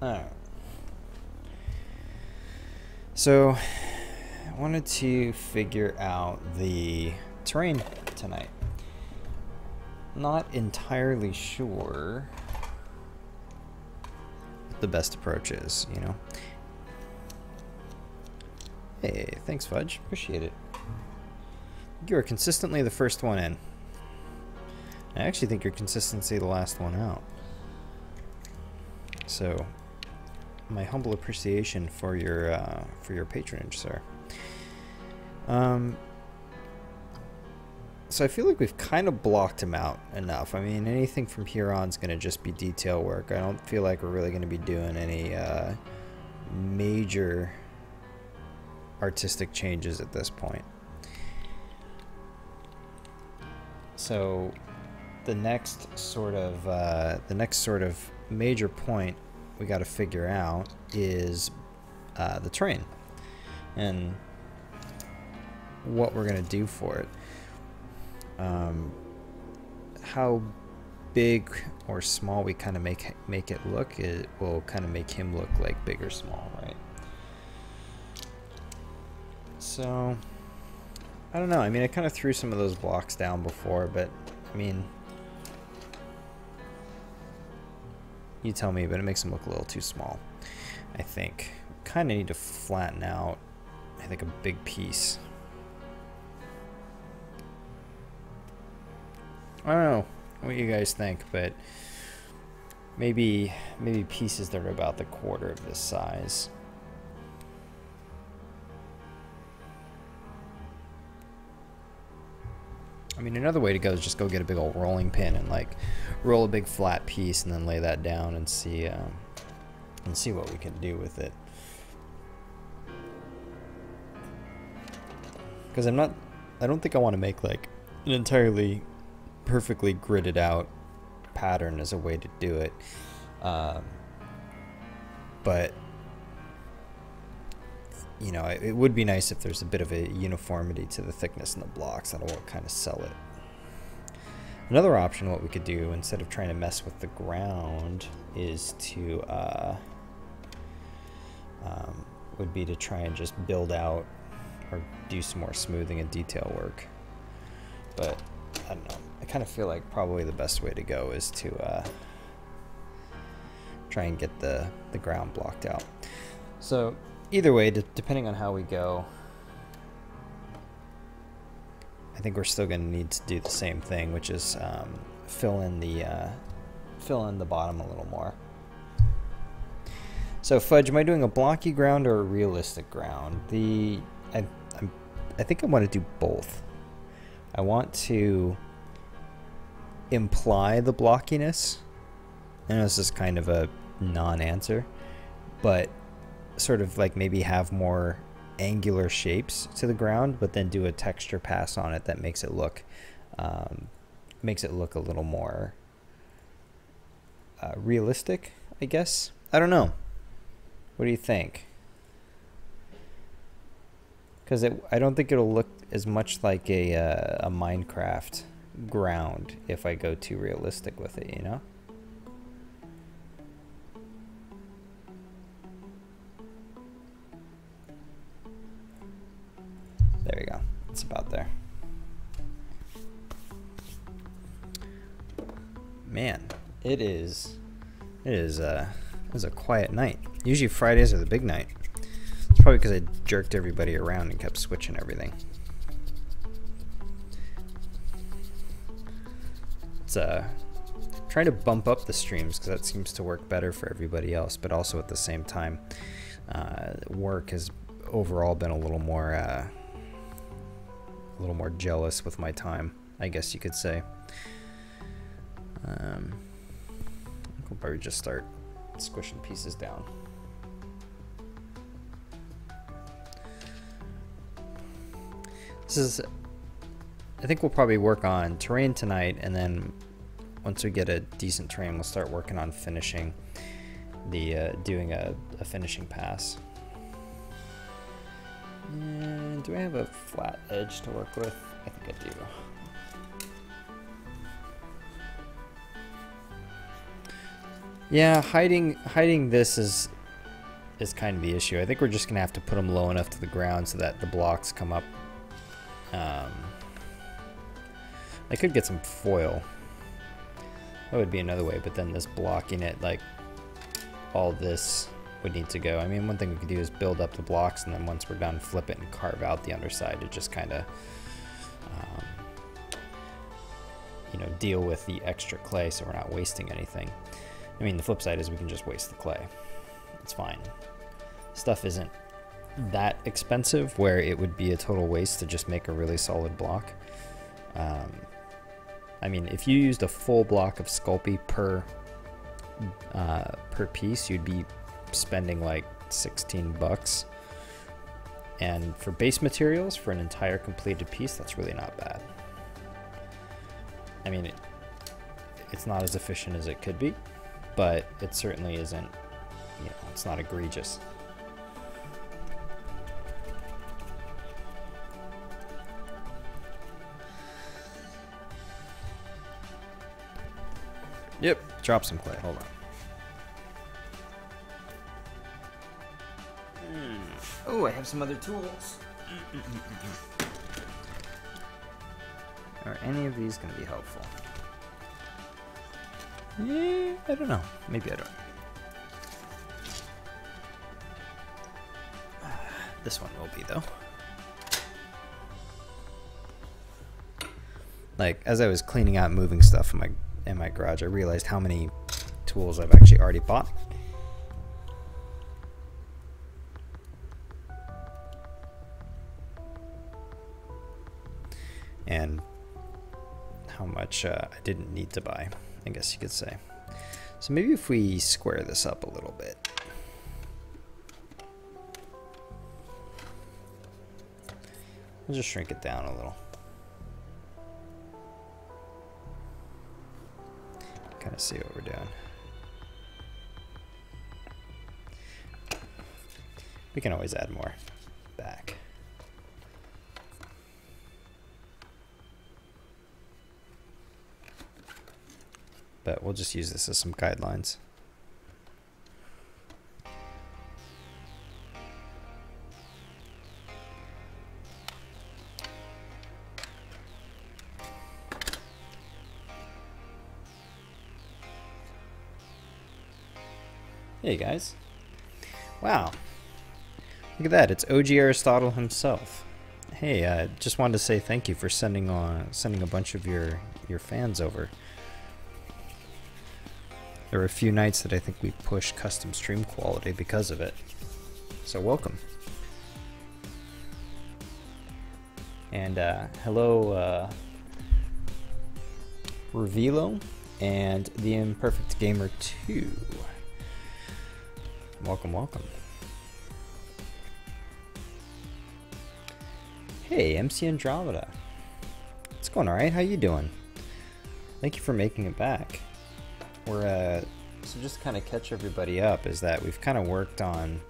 Alright. So, I wanted to figure out the terrain tonight. Not entirely sure what the best approach is, you know? Hey, thanks, Fudge. Appreciate it. You are consistently the first one in. I actually think you're consistently the last one out. So, my humble appreciation for your patronage, sir. So I feel like we've kind of blocked him out enough. I mean, anything from here on is going to just be detail work. I don't feel like we're really going to be doing any major artistic changes at this point. So the next sort of major point we got to figure out is the terrain and what we're gonna do for it. How big or small we kind of make it look, it will kind of make him look like big or small, right? So I don't know. I mean, I kind of threw some of those blocks down before, but I mean, you tell me, but it makes them look a little too small, I think. Kind of need to flatten out, I think, a big piece. I don't know what you guys think, but maybe pieces that are about the quarter of this size. I mean, another way to go is just go get a big old rolling pin and like roll a big flat piece and then lay that down and see what we can do with it. Because I don't think I want to make like an entirely perfectly gridded out pattern as a way to do it. But you know, it would be nice if there's a bit of a uniformity to the thickness in the blocks. That'll kind of sell it. Another option, what we could do instead of trying to mess with the ground, is to would be to try and just build out or do some more smoothing and detail work. But I don't know. I kind of feel like probably the best way to go is to try and get the ground blocked out. So either way, depending on how we go, I think we're still going to need to do the same thing, which is fill in the bottom a little more. So Fudge, am I doing a blocky ground or a realistic ground? I think I want to do both. I want to imply the blockiness. I know this is kind of a non-answer, but sort of like maybe have more angular shapes to the ground, but then do a texture pass on it that makes it look a little more realistic, I guess. I don't know. What do you think? Because I don't think it'll look as much like a Minecraft ground if I go too realistic with it, you know? There we go. It's about there. Man, it is a quiet night. Usually Fridays are the big night. It's probably because I jerked everybody around and kept switching everything. It's trying to bump up the streams because that seems to work better for everybody else, but also at the same time, work has overall been a little more jealous with my time, I guess you could say. We'll probably just start squishing pieces down. I think we'll probably work on terrain tonight, and then once we get a decent terrain, we'll start working on finishing doing a finishing pass. And do I have a flat edge to work with? I think I do. Yeah, hiding this is kind of the issue. I think we're just gonna have to put them low enough to the ground so that the blocks come up. I could get some foil. That would be another way, but then this blocking it, like all this would need to go. I mean, one thing we could do is build up the blocks, and then once we're done, flip it and carve out the underside to just kind of, you know, deal with the extra clay so we're not wasting anything. I mean, the flip side is we can just waste the clay. It's fine. Stuff isn't that expensive where it would be a total waste to just make a really solid block. I mean, if you used a full block of Sculpt per piece, you'd be spending like 16 bucks. And for base materials, for an entire completed piece, that's really not bad. I mean, it's not as efficient as it could be, but it certainly isn't, you know, it's not egregious. Yep, drop some clay, hold on. Oh, I have some other tools. Are any of these going to be helpful? I don't know. Maybe I don't. This one will be, though. Like, as I was cleaning out and moving stuff in my garage, I realized how many tools I've actually already bought. And how much I didn't need to buy, I guess you could say. So maybe if we square this up a little bit. We'll just shrink it down a little. Kind of see what we're doing. We can always add more back. But we'll just use this as some guidelines. Hey guys. Wow. Look at that, it's OG Aristotle himself. Hey, just wanted to say thank you for sending a bunch of your fans over. There were a few nights that I think we pushed custom stream quality because of it. So welcome. And hello Revilo and the Imperfect Gamer 2. Welcome, welcome. Hey, MC Andromeda. It's going alright, how you doing? Thank you for making it back. We're so just to kind of catch everybody up is that we've kind of worked on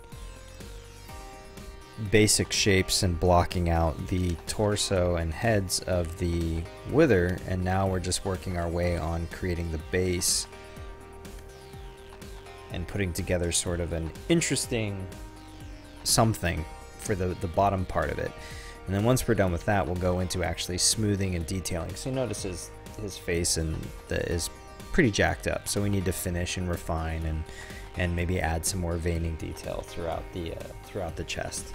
basic shapes and blocking out the torso and heads of the wither, and now we're just working our way on creating the base and putting together sort of an interesting something for the bottom part of it. And then once we're done with that, we'll go into actually smoothing and detailing. So you notice his face and is pretty jacked up, so we need to finish and refine and maybe add some more veining detail throughout the chest.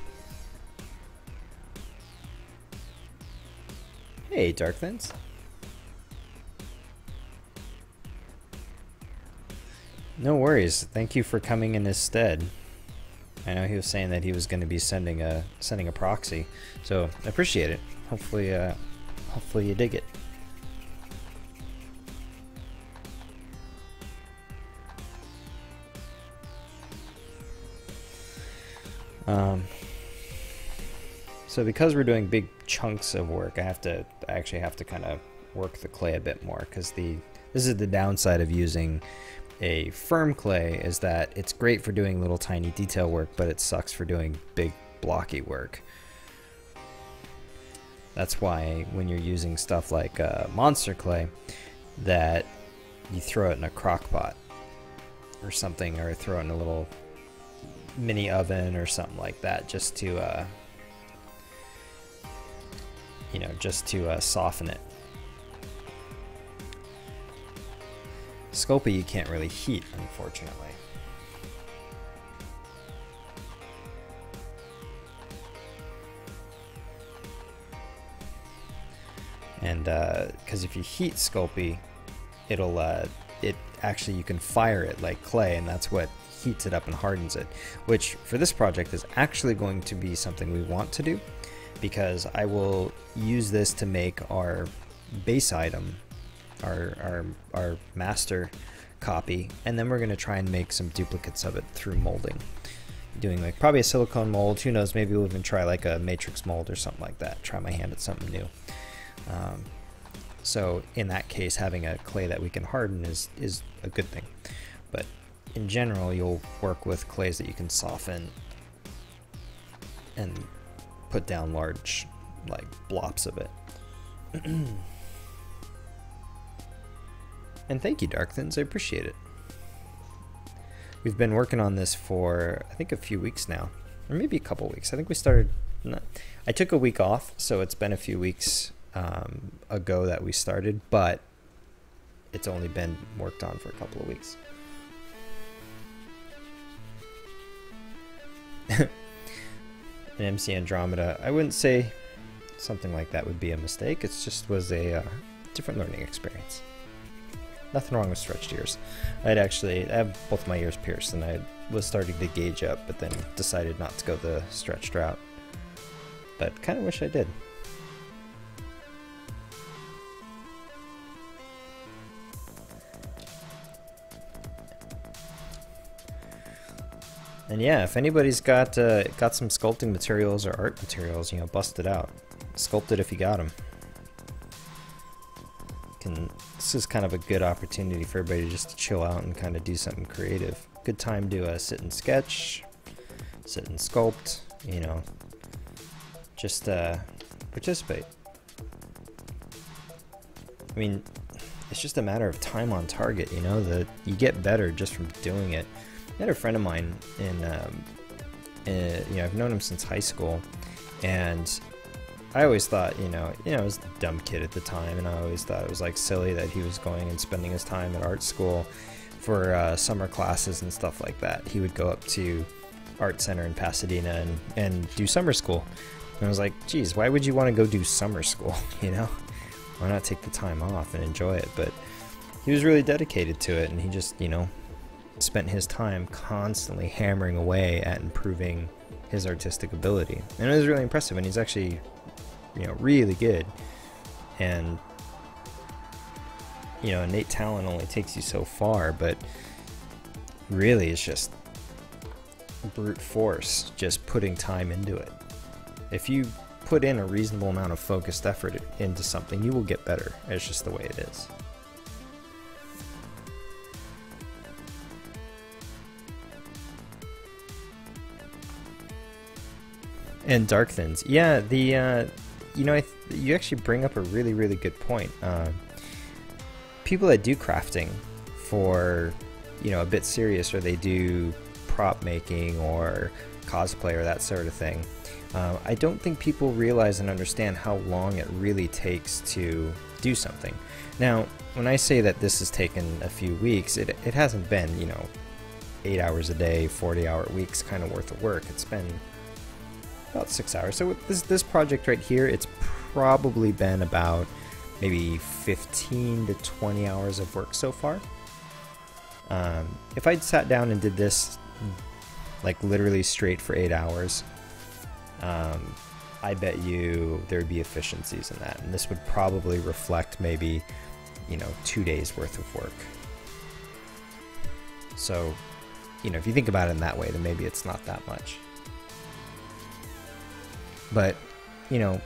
Hey, Darkthins. No worries. Thank you for coming in his stead. I know he was saying that he was going to be sending a proxy, so I appreciate it. Hopefully you dig it. So because we're doing big chunks of work, I actually have to kind of work the clay a bit more, because this is the downside of using a firm clay, is that it's great for doing little tiny detail work, but it sucks for doing big blocky work. That's why when you're using stuff like monster clay, that you throw it in a crock pot or something, or throw it in a little mini oven or something like that, just to you know, just to soften it. Sculpt you can't really heat, unfortunately. And because if you heat Sculpt, it'll it actually, you can fire it like clay, and that's what heats it up and hardens it, which for this project is actually going to be something we want to do, because I will use this to make our base item, our master copy, and then we're going to try and make some duplicates of it through molding, doing like probably a silicone mold. Who knows, maybe we'll even try like a matrix mold or something like that, try my hand at something new. So in that case, having a clay that we can harden is a good thing. But in general, you'll work with clays that you can soften and put down large like blobs of it. And thank you, Dark Thins, I appreciate it. We've been working on this for I think a few weeks now, or maybe a couple weeks. I think we started, I took a week off, so it's been a few weeks ago that we started, but it's only been worked on for a couple of weeks. An MC Andromeda, I wouldn't say something like that would be a mistake. It just was a different learning experience. Nothing wrong with stretched ears. I have both my ears pierced, and I was starting to gauge up, but then decided not to go the stretched route. But kind of wish I did. And yeah, if anybody's got some sculpting materials or art materials, you know, bust it out. Sculpt it if you got them. This is kind of a good opportunity for everybody just to chill out and kind of do something creative. Good time to sit and sketch, sit and sculpt, you know, just participate. I mean, it's just a matter of time on target, you know, that you get better just from doing it. I had a friend of mine you know, I've known him since high school, and I always thought, you know, I was a dumb kid at the time, and I always thought it was like silly that he was going and spending his time at art school for summer classes and stuff like that. He would go up to Art Center in Pasadena and do summer school. And I was like, geez, why would you want to go do summer school, you know? Why not take the time off and enjoy it? But he was really dedicated to it, and he just, you know, spent his time constantly hammering away at improving his artistic ability. And it was really impressive, and he's actually, you know, really good. And, you know, innate talent only takes you so far, but really it's just brute force, just putting time into it. If you put in a reasonable amount of focused effort into something, you will get better. It's just the way it is. And Dark Thins, yeah, you know, you actually bring up a really, really good point. People that do crafting for, you know, a bit serious, or they do prop making or cosplay or that sort of thing, I don't think people realize and understand how long it really takes to do something. Now, when I say that this has taken a few weeks, it hasn't been, you know, 8 hours a day, 40-hour weeks kind of worth of work. It's been about 6 hours. So with this project right here, it's probably been about maybe 15 to 20 hours of work so far. If I'd sat down and did this like literally straight for 8 hours, I bet you there'd be efficiencies in that, and this would probably reflect maybe, you know, 2 days worth of work. So, you know, if you think about it in that way, then maybe it's not that much. But, you know,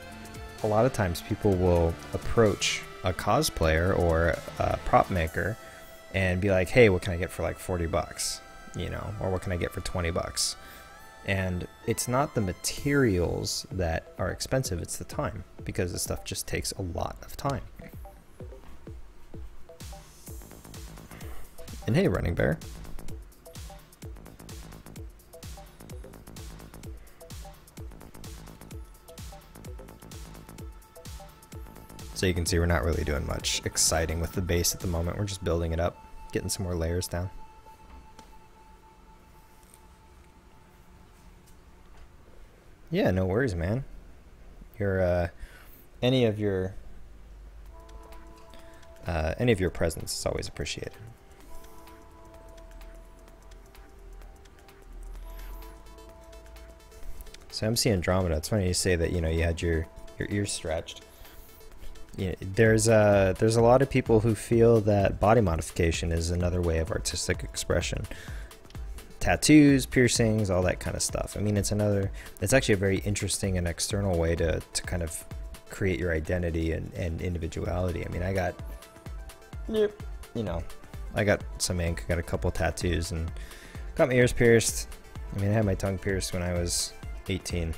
a lot of times people will approach a cosplayer or a prop maker and be like, hey, what can I get for like 40 bucks? You know, or what can I get for 20 bucks? And it's not the materials that are expensive, it's the time, because this stuff just takes a lot of time. And hey, Running Bear. So you can see we're not really doing much exciting with the base at the moment. We're just building it up, getting some more layers down. Yeah, no worries, man. Any of your presence is always appreciated. So MC Andromeda, it's funny you say that, you know, you had your ears stretched. Yeah, there's a lot of people who feel that body modification is another way of artistic expression. Tattoos, piercings, all that kind of stuff. I mean, it's actually a very interesting and external way to kind of create your identity and individuality. I mean, I got some ink, got a couple tattoos, and got my ears pierced. I mean, I had my tongue pierced when I was 18.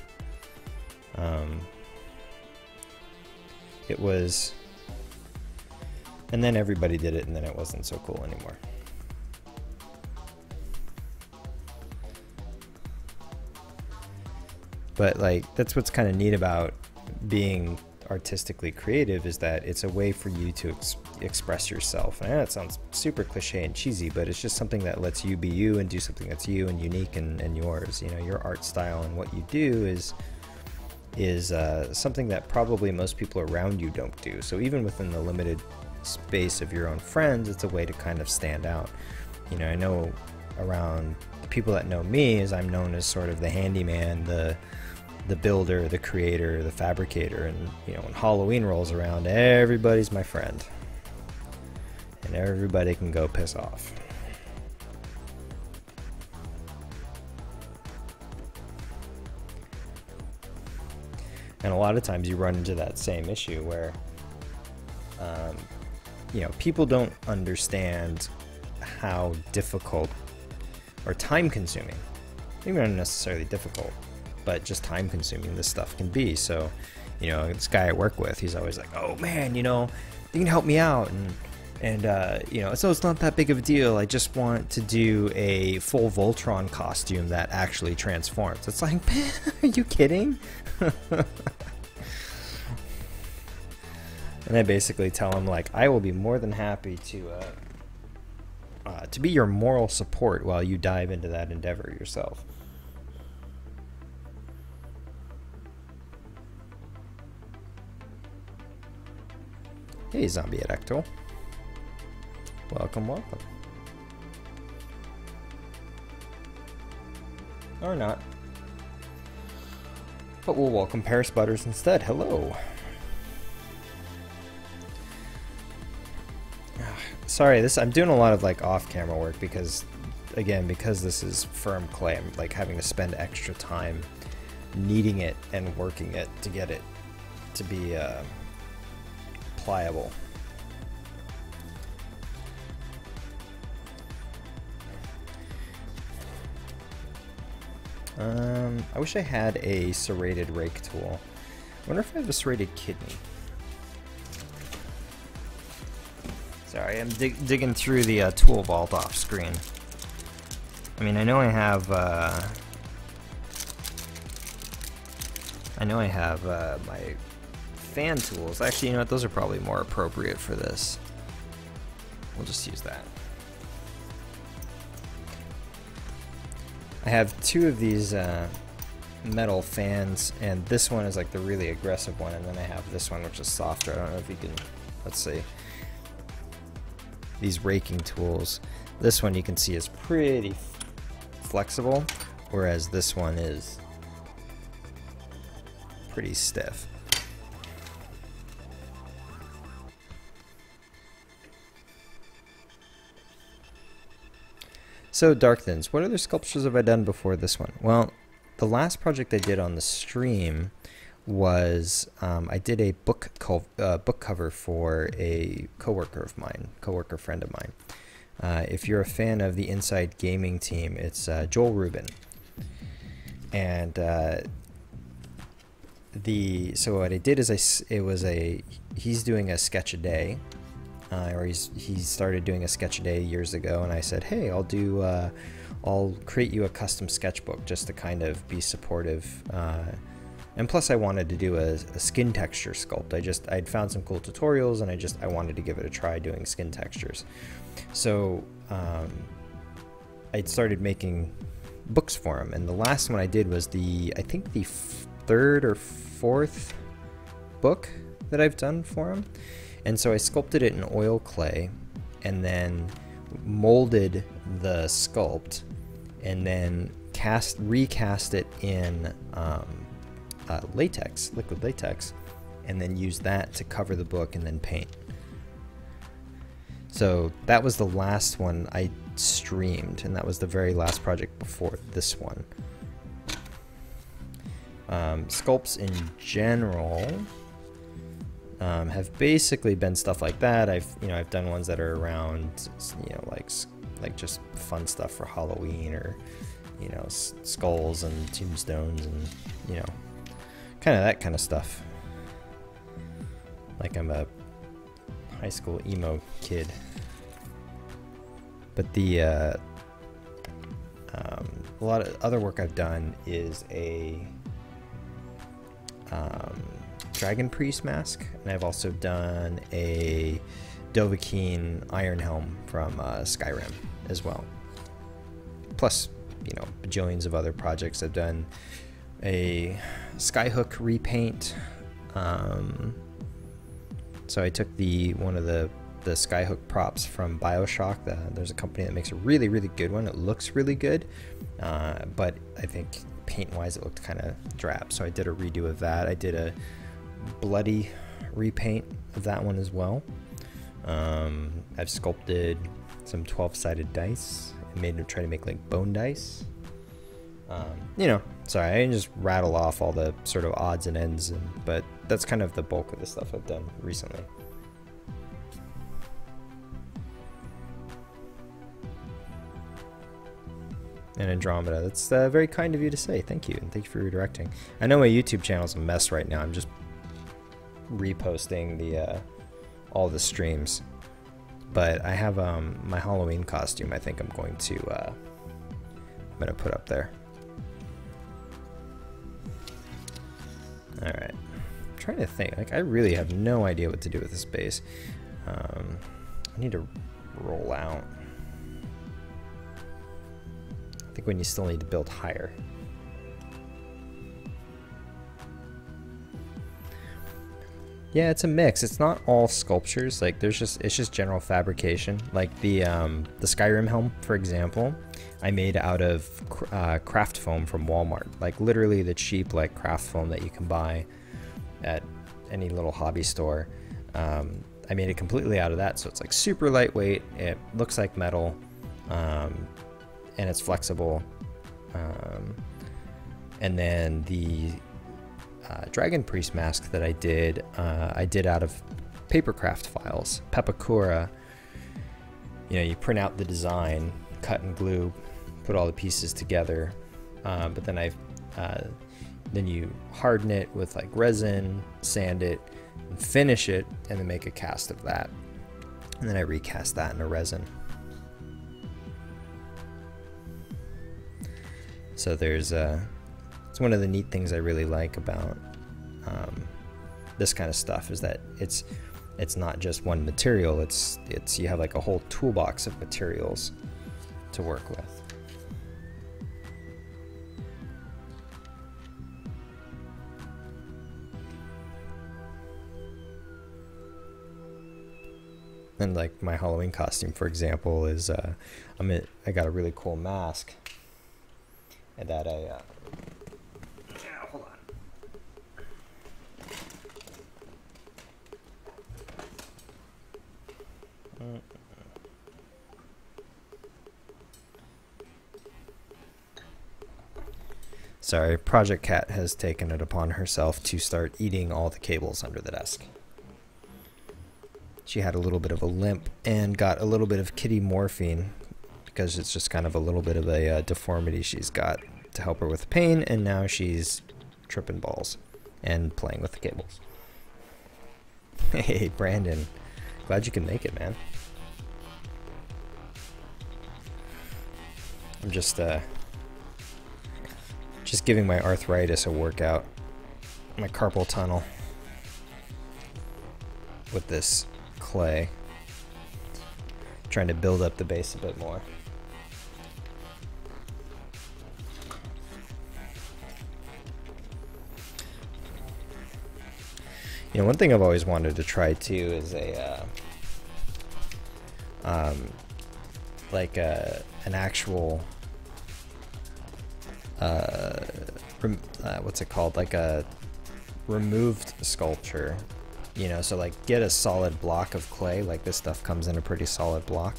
It was, and then everybody did it, and then it wasn't so cool anymore. But like, that's what's kind of neat about being artistically creative, is that it's a way for you to express yourself. And I know it sounds super cliche and cheesy, but it's just something that lets you be you and do something that's you and unique and yours. You know, your art style and what you do is something that probably most people around you don't do. So even within the limited space of your own friends, it's a way to kind of stand out. You know, I know around the people that know me, as I'm known as sort of the handyman, the builder, the creator, the fabricator, and you know, when Halloween rolls around, everybody's my friend, and everybody can go piss off. And a lot of times you run into that same issue where, you know, people don't understand how difficult or time-consuming, maybe not necessarily difficult, but just time-consuming this stuff can be. So, you know, this guy I work with, he's always like, "Oh man, you know, you can help me out," and you know, so it's not that big of a deal. I just want to do a full Voltron costume that actually transforms. It's like, man, are you kidding? And I basically tell him, like, I will be more than happy to be your moral support while you dive into that endeavor yourself. Hey, Zombie Ecto. Welcome, welcome. Or not. But we'll welcome Paris Butters instead. Hello. Sorry, I'm doing a lot of like off-camera work because, again, because this is firm clay, I'm like having to spend extra time kneading it and working it to get it to be pliable. I wish I had a serrated rake tool. I wonder if I have a serrated kidney. Sorry, I'm digging through the tool vault off screen. I mean, I know I have my fan tools. Actually, you know what? Those are probably more appropriate for this. We'll just use that. I have two of these metal fans, and this one is like the really aggressive one, and then I have this one which is softer. I don't know if you can, let's see. These raking tools, this one you can see is pretty flexible, whereas this one is pretty stiff. So Dark Thins, what other sculptures have I done before this one? Well, the last project I did on the stream was I did a book cover for a coworker friend of mine. If you're a fan of the Inside Gaming team, it's Joel Rubin. And so what I did is he's doing a sketch a day. Or he started doing a sketch a day years ago, and I said, hey, I'll create you a custom sketchbook just to kind of be supportive And plus I wanted to do a skin texture sculpt. I'd found some cool tutorials, and I wanted to give it a try doing skin textures. So I started making books for him, and the last one I did was I think the third or fourth book that I've done for him. And so I sculpted it in oil clay, and then molded the sculpt, and then recast it in latex, liquid latex, and then use that to cover the book and then paint. So that was the last one I streamed, and that was the very last project before this one. Sculpts in general have basically been stuff like that. I've done ones that are around, like just fun stuff for Halloween, or skulls and tombstones, and kind of that kind of stuff. Like I'm a high school emo kid. But a lot of other work I've done is a Dragon Priest mask, and I've also done a Dovahkiin Iron Helm from Skyrim as well. Plus, bajillions of other projects. I've done a Skyhook repaint. So I took one of the Skyhook props from BioShock. There's a company that makes a really, really good one. It looks really good, but I think paint-wise it looked kind of drab. So I did a redo of that. I did a bloody repaint of that one as well. I've sculpted some 12-sided dice and made them try to make like bone dice. Sorry, I didn't just rattle off all the sort of odds and ends, but that's kind of the bulk of the stuff I've done recently. And Andromeda, that's very kind of you to say. Thank you, and thank you for redirecting. I know my YouTube channel's a mess right now. I'm just reposting all the streams, but I have my Halloween costume. I think I'm going to put up there. All right, I'm trying to think. Like, I really have no idea what to do with this base. I need to roll out. I think when you still need to build higher. Yeah, it's a mix. It's not all sculptures. Like it's just general fabrication. Like the Skyrim helm, for example, I made out of craft foam from Walmart. Like literally the cheap like craft foam that you can buy at any little hobby store. I made it completely out of that, so it's like super lightweight. It looks like metal. And it's flexible. And then the Dragon Priest mask that I did out of papercraft files. Pepakura, you print out the design, cut and glue, put all the pieces together, but then then you harden it with like resin, sand it, and finish it, and then make a cast of that. And then I recast that in a resin. So it's one of the neat things I really like about this kind of stuff is that it's not just one material. It's you have like a whole toolbox of materials to work with. And like my Halloween costume, for example, is I got a really cool mask. And that hold on. Sorry, Project Cat has taken it upon herself to start eating all the cables under the desk. She had a little bit of a limp and got a little bit of kitty morphine, because it's just kind of a little bit of a deformity she's got, to help her with pain, and now she's tripping balls and playing with the cables. Hey, Brandon. Glad you can make it, man. I'm just giving my arthritis a workout. my carpal tunnel with this clay, trying to build up the base a bit more. You know, one thing I've always wanted to try too is an actual what's it called, like a removed sculpture, you know, so like get a solid block of clay, like this stuff comes in a pretty solid block,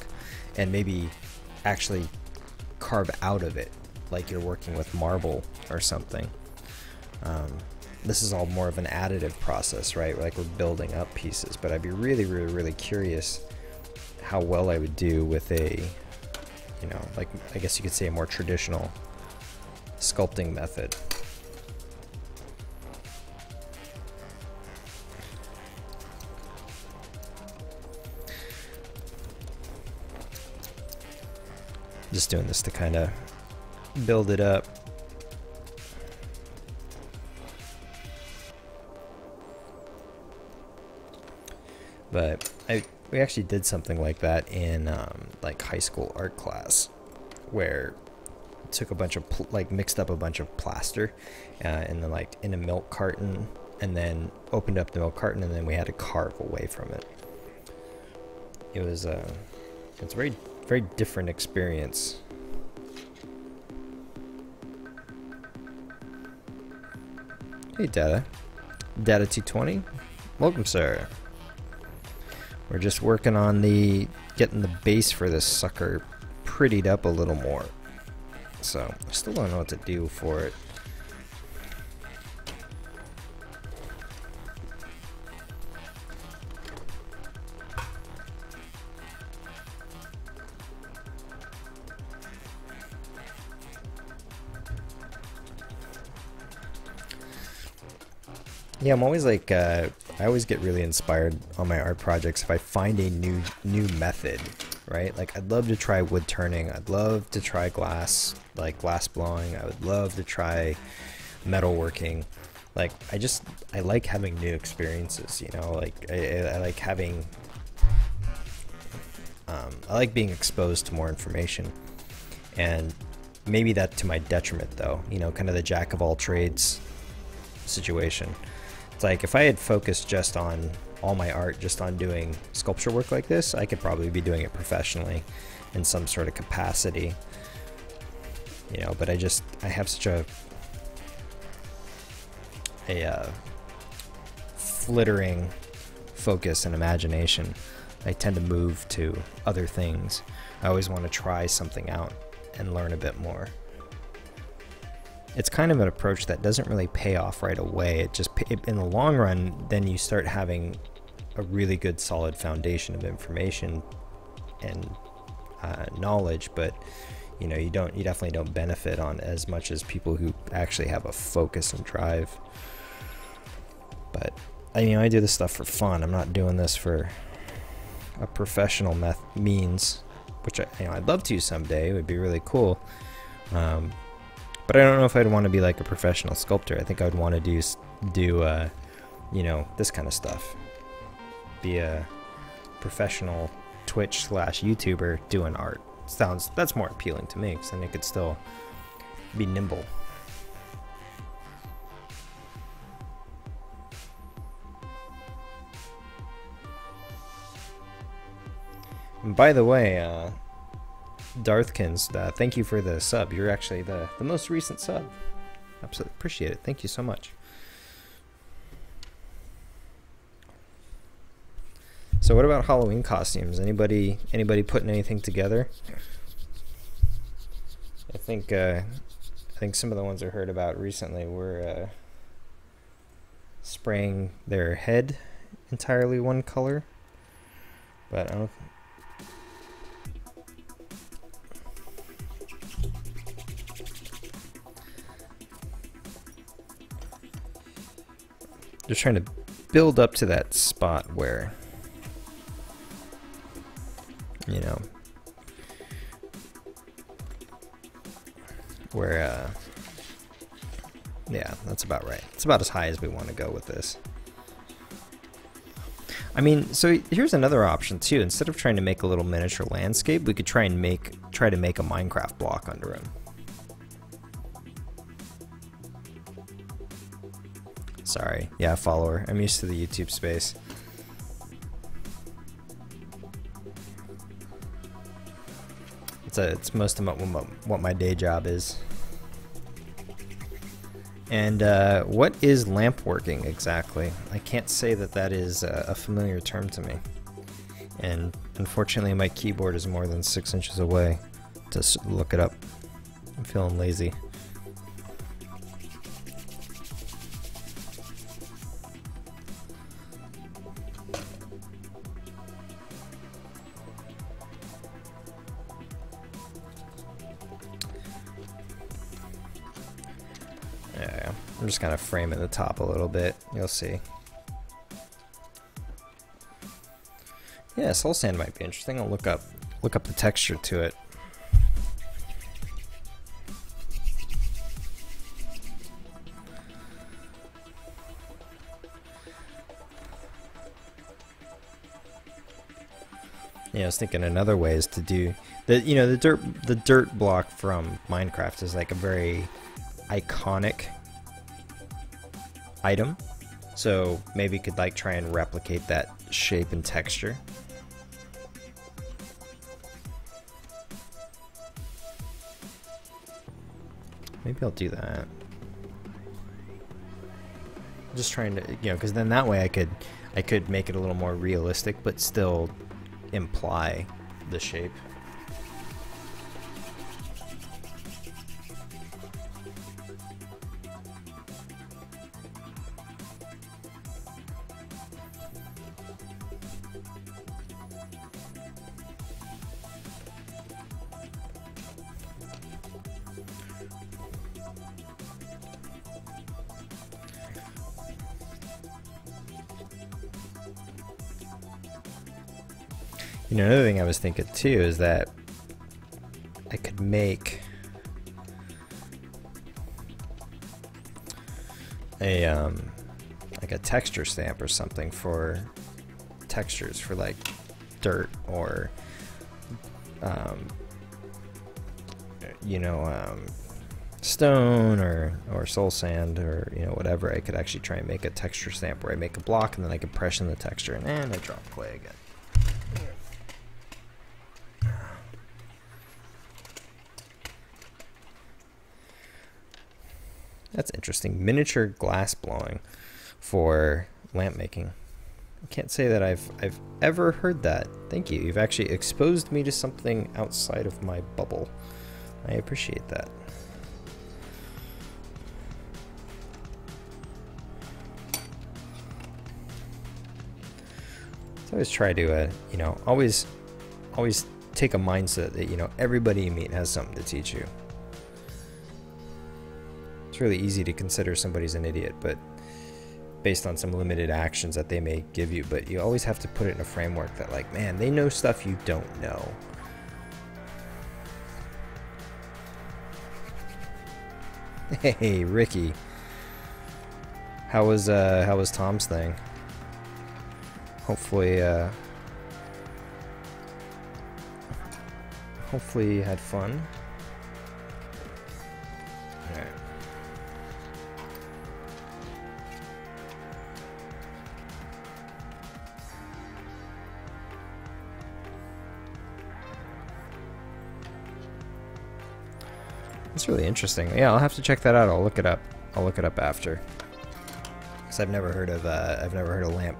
and maybe actually carve out of it like you're working with marble or something. This is all more of an additive process, right? Like we're building up pieces, but I'd be really curious how well I would do with a, you know, like I guess you could say a more traditional sculpting method. Just doing this to kind of build it up. But we actually did something like that in like high school art class, where took a bunch of mixed up a bunch of plaster and then like in a milk carton, and then opened up the milk carton, and then we had to carve away from it. It was it's a very different experience. Hey Data 220, welcome sir. We're just working on getting the base for this sucker prettied up a little more. So I still don't know what to do for it. Yeah, I'm always like, I always get really inspired on my art projects if I find a new method, right? Like I'd love to try wood turning. I'd love to try glass blowing. I would love to try metalworking. Like I like having new experiences, you know, like I like having, I like being exposed to more information, and maybe that to my detriment though, you know, kind of the jack of all trades situation. It's like if I had focused just on all my art, just on doing sculpture work like this, I could probably be doing it professionally in some sort of capacity, you know, but I have such a flittering focus and imagination. I tend to move to other things. I always want to try something out and learn a bit more. It's kind of an approach that doesn't really pay off right away. In the long run, then you start having a really good solid foundation of information and knowledge, but you know, you definitely don't benefit on as much as people who actually have a focus and drive. But I do this stuff for fun. I'm not doing this for a professional means, which I'd love to someday. It would be really cool. But I don't know if I'd want to be like a professional sculptor. I think I would want to do you know, this kind of stuff. Be a professional Twitch/YouTuber doing art. That's more appealing to me, because then it could still be nimble. And by the way, Darthkins, thank you for the sub. You're actually the most recent sub. Absolutely appreciate it. Thank you so much. So what about Halloween costumes? Anybody putting anything together? I think some of the ones I heard about recently were spraying their head entirely one color, but I don't. Just trying to build up to that spot where, you know, Yeah, that's about right. It's about as high as we want to go with this. I mean, so here's another option too. Instead of trying to make a little miniature landscape, we could try to make a Minecraft block under him. Sorry. Yeah, follower. I'm used to the YouTube space. It's most of what my day job is. And what is lamp working exactly? I can't say that is a familiar term to me. And unfortunately my keyboard is more than 6 inches away to look it up. I'm feeling lazy. Yeah, I'm just kind of framing the top a little bit. You'll see. Yeah, soul sand might be interesting. I'll look up the texture to it. Yeah, I was thinking another way is to do the dirt block from Minecraft is like a very iconic item, so maybe you could like try and replicate that shape and texture. Maybe I'll do that. Just trying to, because then that way I could make it a little more realistic, but still imply the shape. Another thing I was thinking too is that I could make a like a texture stamp or something for textures for like dirt or stone or soul sand or whatever. I could actually try and make a texture stamp where I make a block and then I can press in the texture and I drop clay again. That's interesting. Miniature glass blowing for lamp making. I can't say that I've ever heard that. Thank you. You've actually exposed me to something outside of my bubble. I appreciate that. So I always try to, always take a mindset that, everybody you meet has something to teach you. It's really easy to consider somebody's an idiot, but based on some limited actions that they may give you, but you always have to put it in a framework that like, man, they know stuff you don't know. Hey, Ricky. How was Tom's thing? Hopefully you had fun. All right. That's really interesting. Yeah, I'll have to check that out. I'll look it up. I'll look it up after. Because I've never heard of lamp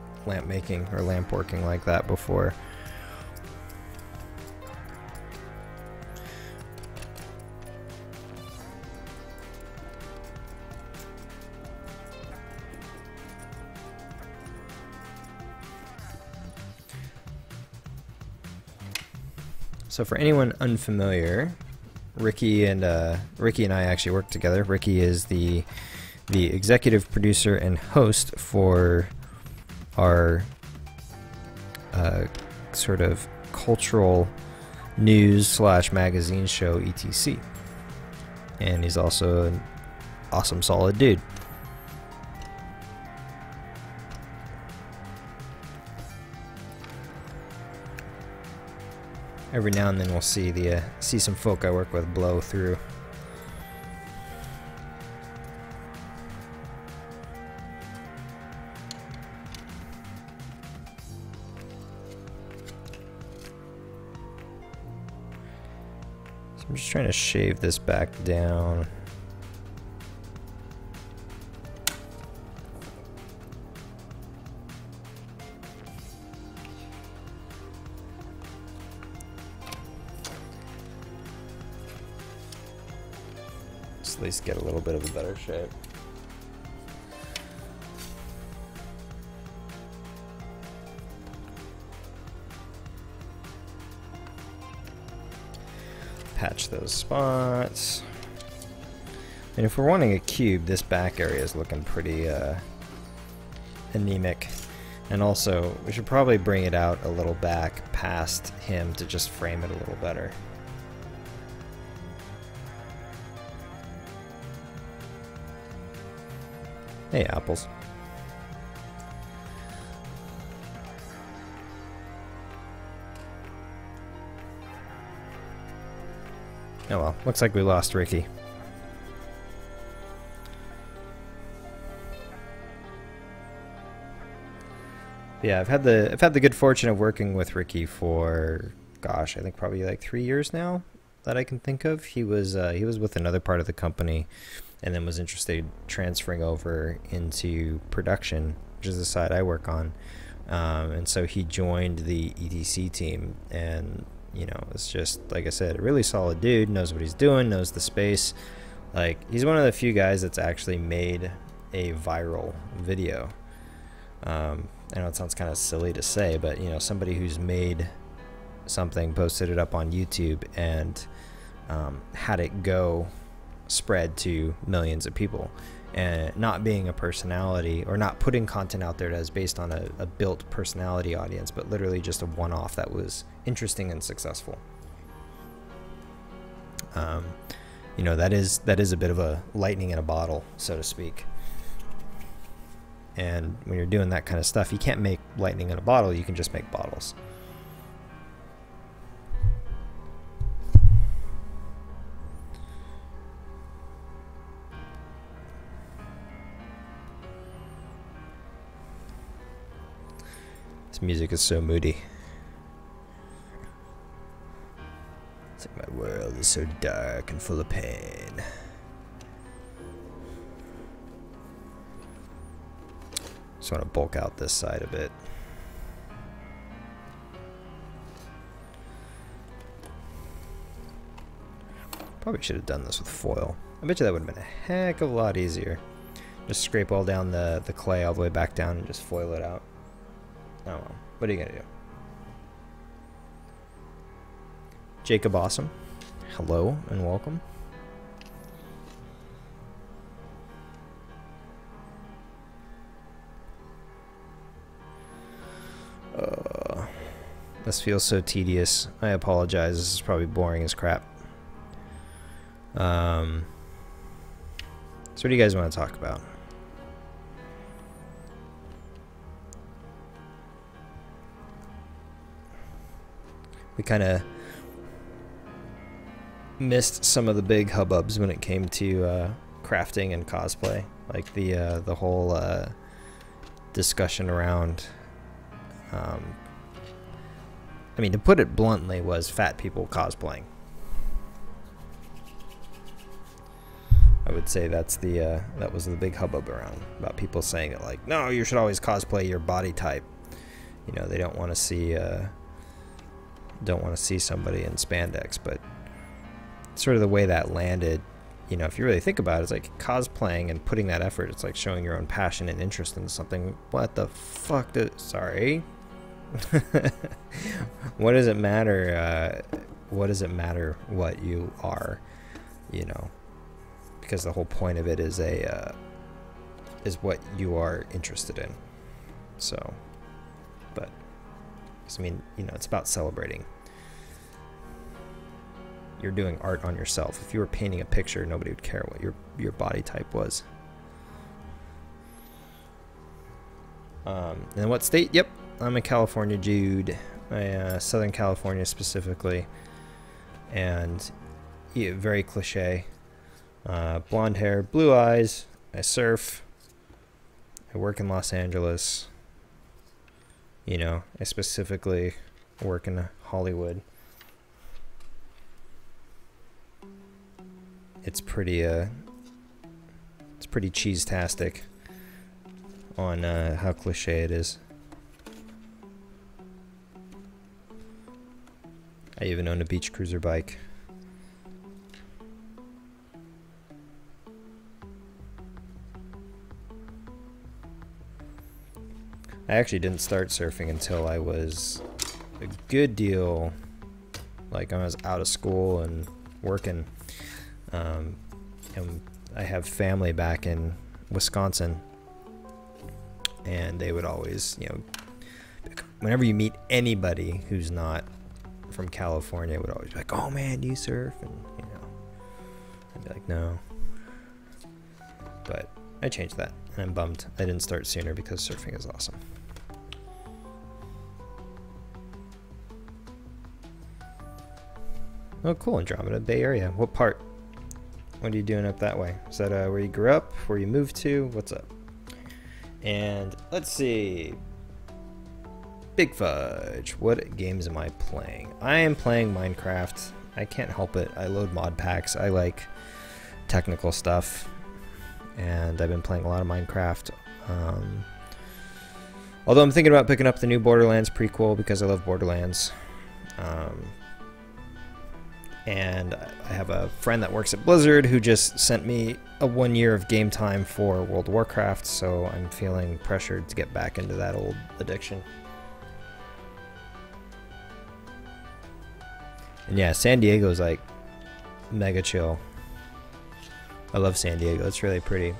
making or lamp working like that before. So for anyone unfamiliar, Ricky and I actually work together. Ricky is the executive producer and host for our sort of cultural news / magazine show, etc. And he's also awesome, solid dude. Every now and then we'll see some folk I work with blow through. So I'm just trying to shave this back down. At least get a little bit of a better shape. Patch those spots. And if we're wanting a cube, this back area is looking pretty anemic. And also, we should probably bring it out a little back past him to just frame it a little better. Hey, apples. Oh well, looks like we lost Ricky. Yeah, I've had the good fortune of working with Ricky for, gosh, I think probably like 3 years now that I can think of. He was with another part of the company, and then was interested in transferring over into production, which is the side I work on. And so he joined the ETC team, and you know, it's just, like I said, a really solid dude, knows what he's doing, knows the space. Like, he's one of the few guys that's actually made a viral video. I know it sounds kind of silly to say, but you know, somebody who's made something, posted it up on YouTube, and had it go spread to millions of people, and not being a personality or not putting content out there that is based on a built personality audience, but literally just a one-off that was interesting and successful. You know, that is a bit of a lightning in a bottle, so to speak. And when you're doing that kind of stuff, you can't make lightning in a bottle, you can just make bottles. This music is so moody. It's like my world is so dark and full of pain. Just want to bulk out this side a bit. Probably should have done this with foil. I bet you that would have been a heck of a lot easier. Just scrape all down the clay all the way back down and just foil it out. Oh well, what are you gonna do? Jacob Awesome, hello and welcome. This feels so tedious. I apologize. This is probably boring as crap. So what do you guys want to talk about? We kind of missed some of the big hubbubs when it came to crafting and cosplay, like the whole discussion around. I mean, to put it bluntly, was fat people cosplaying. I would say that's that was the big hubbub around, about people saying that, like, no, you should always cosplay your body type. You know, they don't want to see somebody in spandex, but sort of the way that landed, you know, if you really think about it, it's like cosplaying and putting that effort. It's like showing your own passion and interest in something. What the fuck? Sorry. What does it matter? What does it matter what you are? You know, because the whole point of it is is what you are interested in. So, but I mean, you know, it's about celebrating. you're doing art on yourself. If you were painting a picture, nobody would care what your body type was. And what state? Yep, I'm a California dude. Southern California specifically. And yeah, very cliche. Blonde hair, blue eyes. I surf. I work in Los Angeles. You know, I specifically work in Hollywood. It's pretty cheese-tastic on how cliche it is. I even own a beach cruiser bike. I actually didn't start surfing until I was a good deal, like I was out of school and working. And I have family back in Wisconsin, and they would always, you know, whenever you meet anybody who's not from California, would always be like, "Oh man, do you surf?" And you know, I'd be like, "No." But I changed that, and I'm bummed I didn't start sooner because surfing is awesome. Oh, cool, Andromeda, Bay Area. What part? What are you doing up that way? Is that where you grew up? Where you moved to? What's up? And let's see. Big Fudge. What games am I playing? I am playing Minecraft. I can't help it. I load mod packs. I like technical stuff. And I've been playing a lot of Minecraft. Although I'm thinking about picking up the new Borderlands prequel because I love Borderlands. And I have a friend that works at Blizzard who just sent me a 1 year of game time for World of Warcraft, so I'm feeling pressured to get back into that old addiction. And yeah, San Diego's like mega chill. I love San Diego. It's really pretty.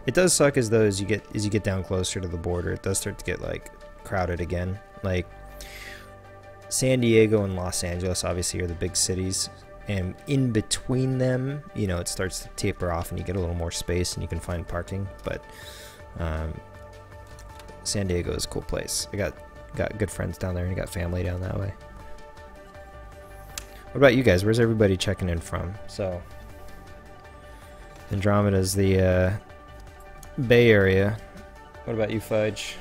It does suck as though as you get down closer to the border, it does start to get like crowded again. Like San Diego and Los Angeles obviously are the big cities, and in between them, you know, it starts to taper off and you get a little more space and you can find parking. But San Diego is a cool place. I got good friends down there and I got family down that way. What about you guys? Where's everybody checking in from? So Andromeda's the Bay Area. What about you, Fudge?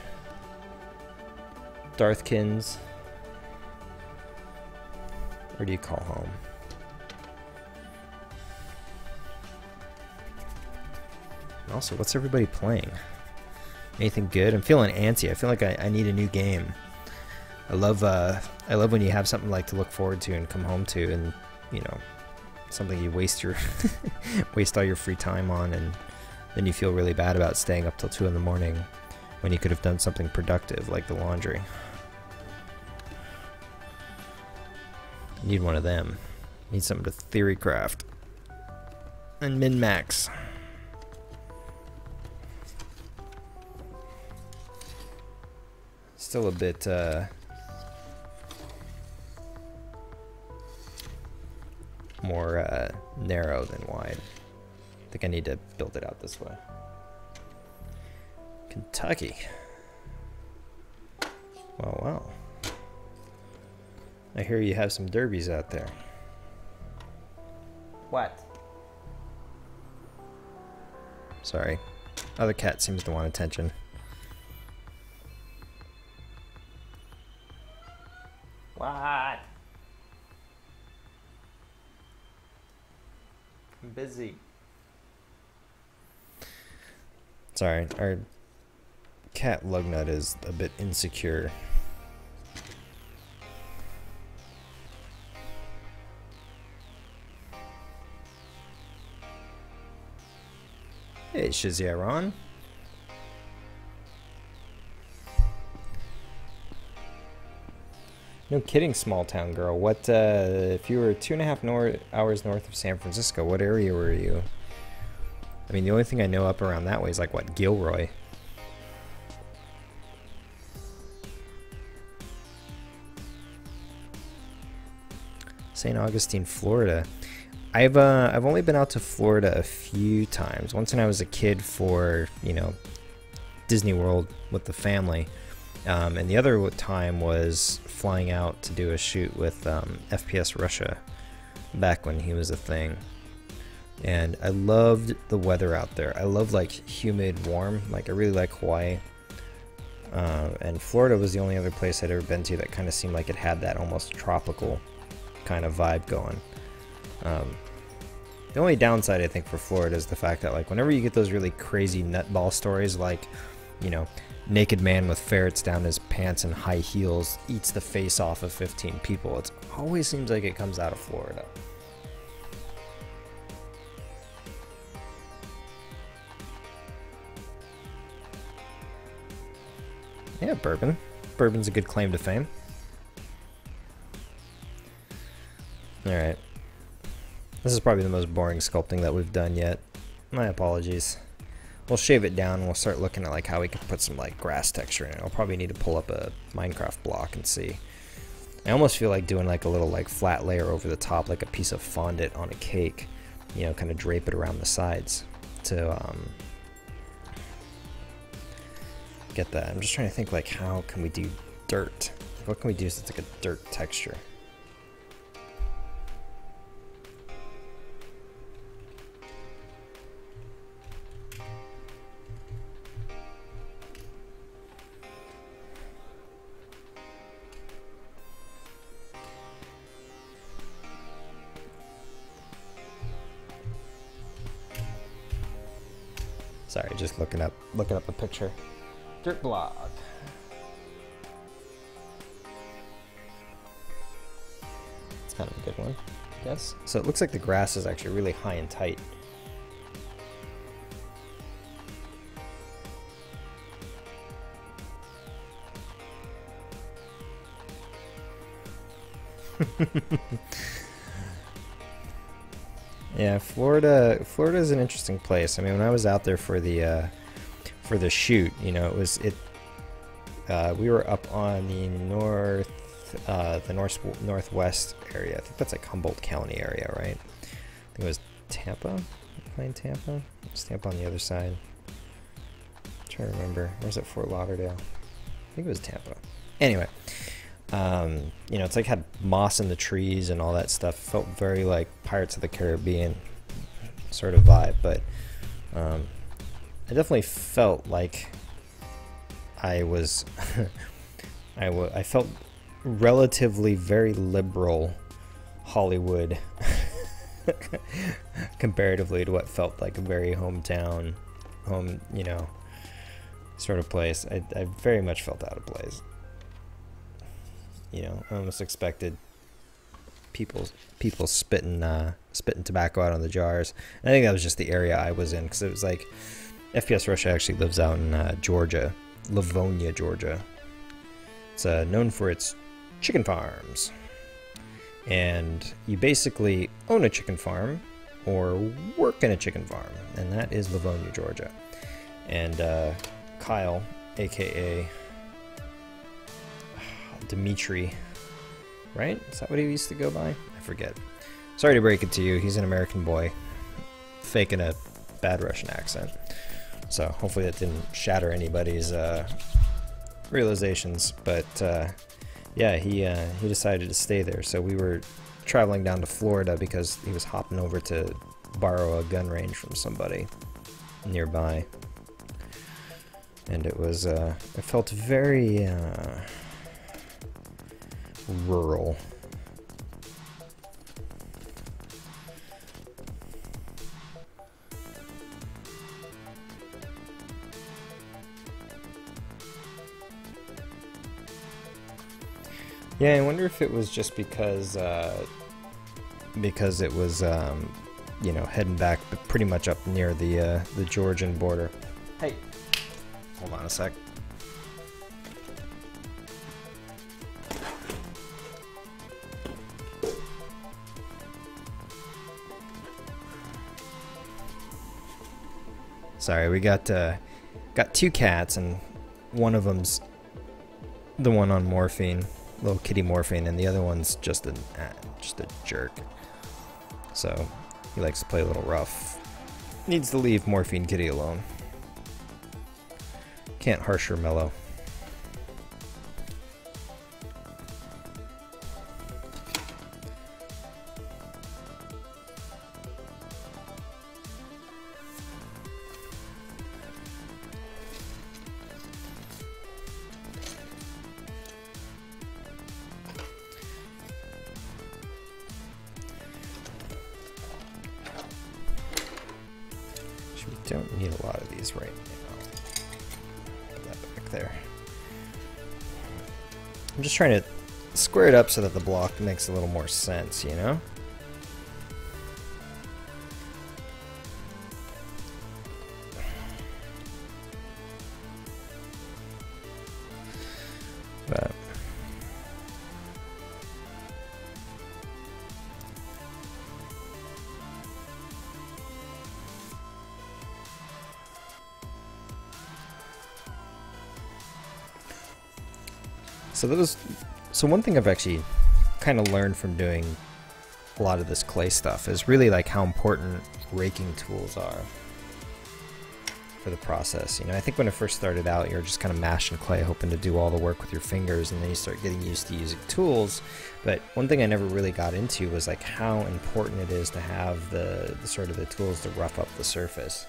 Darthkins? Where do you call home? And also, what's everybody playing? Anything good? I'm feeling antsy. I feel like I need a new game. I love when you have something like to look forward to and come home to, and you know, something you waste all your free time on, and then you feel really bad about staying up till 2 in the morning when you could have done something productive like the laundry. Need one of them. Need something to theory craft and min-max. Still a bit more narrow than wide. I think I need to build it out this way. Kentucky. Well, wow. I hear you have some derbies out there. What? Sorry. Other cat seems to want attention. What? I'm busy. Sorry, our cat Lugnut is a bit insecure. Hey, Shiziaron. No kidding, small town girl. What, if you were 2.5 hours north of San Francisco, what area were you? I mean, the only thing I know up around that way is like, what, Gilroy? St. Augustine, Florida. I've only been out to Florida a few times. Once when I was a kid for, you know, Disney World with the family. And the other time was flying out to do a shoot with FPS Russia back when he was a thing. And I loved the weather out there. I love like humid, warm. Like I really like Hawaii. And Florida was the only other place I'd ever been to that kind of seemed like it had that almost tropical kind of vibe going. The only downside I think for Florida is the fact that like whenever you get those really crazy nutball stories like, you know, naked man with ferrets down his pants and high heels eats the face off of 15 people, it always seems like it comes out of Florida. Yeah, bourbon. Bourbon's a good claim to fame. Alright. This is probably the most boring sculpting that we've done yet. My apologies. We'll shave it down and we'll start looking at like how we can put some like grass texture in it. I'll probably need to pull up a Minecraft block and see. I almost feel like doing like a little like flat layer over the top, like a piece of fondant on a cake. You know, kind of drape it around the sides to get that. I'm just trying to think like how can we do dirt? What can we do so it's like a dirt texture? Sorry, just looking up a picture. Dirt block. It's kind of a good one, I guess. So it looks like the grass is actually really high and tight. Yeah, Florida is an interesting place. I mean, when I was out there for the shoot, you know, we were up on the northwest area. I think that's like Humboldt County area, right? I think it was Tampa. Playing Tampa. It's Tampa on the other side. I'm trying to remember. Where's it? Fort Lauderdale. I think it was Tampa. Anyway. You know, it's like had moss in the trees and all that stuff. Felt very like Pirates of the Caribbean sort of vibe, but I definitely felt like I was I felt relatively very liberal Hollywood comparatively to what felt like a very hometown, you know, sort of place. I very much felt out of place. You know, I almost expected people spitting tobacco out on the jars. And I think that was just the area I was in, because it was like FPS Russia actually lives out in Georgia, Livonia, Georgia. It's known for its chicken farms, and you basically own a chicken farm or work in a chicken farm, and that is Livonia, Georgia. And Kyle, aka Dimitri, right? Is that what he used to go by? I forget. Sorry to break it to you. He's an American boy faking a bad Russian accent. So hopefully that didn't shatter anybody's realizations. But yeah, he decided to stay there. So we were traveling down to Florida because he was hopping over to borrow a gun range from somebody nearby. And it was, it felt very rural. Yeah, I wonder if it was just because it was you know, heading back pretty much up near the Georgian border. Hey, hold on a sec. Sorry, we got two cats, and one of them's the one on morphine. little kitty morphine, and the other one's just a jerk. So he likes to play a little rough. Needs to leave Morphine Kitty alone. Can't harsh or mellow. Don't need a lot of these right now. Put that back there. I'm just trying to square it up so that the block makes a little more sense, you know? But so one thing I've actually kind of learned from doing a lot of this clay stuff is really like how important raking tools are for the process. You know, I think when I first started out, you're just kind of mashing clay, hoping to do all the work with your fingers, and then you start getting used to using tools. But one thing I never really got into was like how important it is to have the sort of the tools to rough up the surface.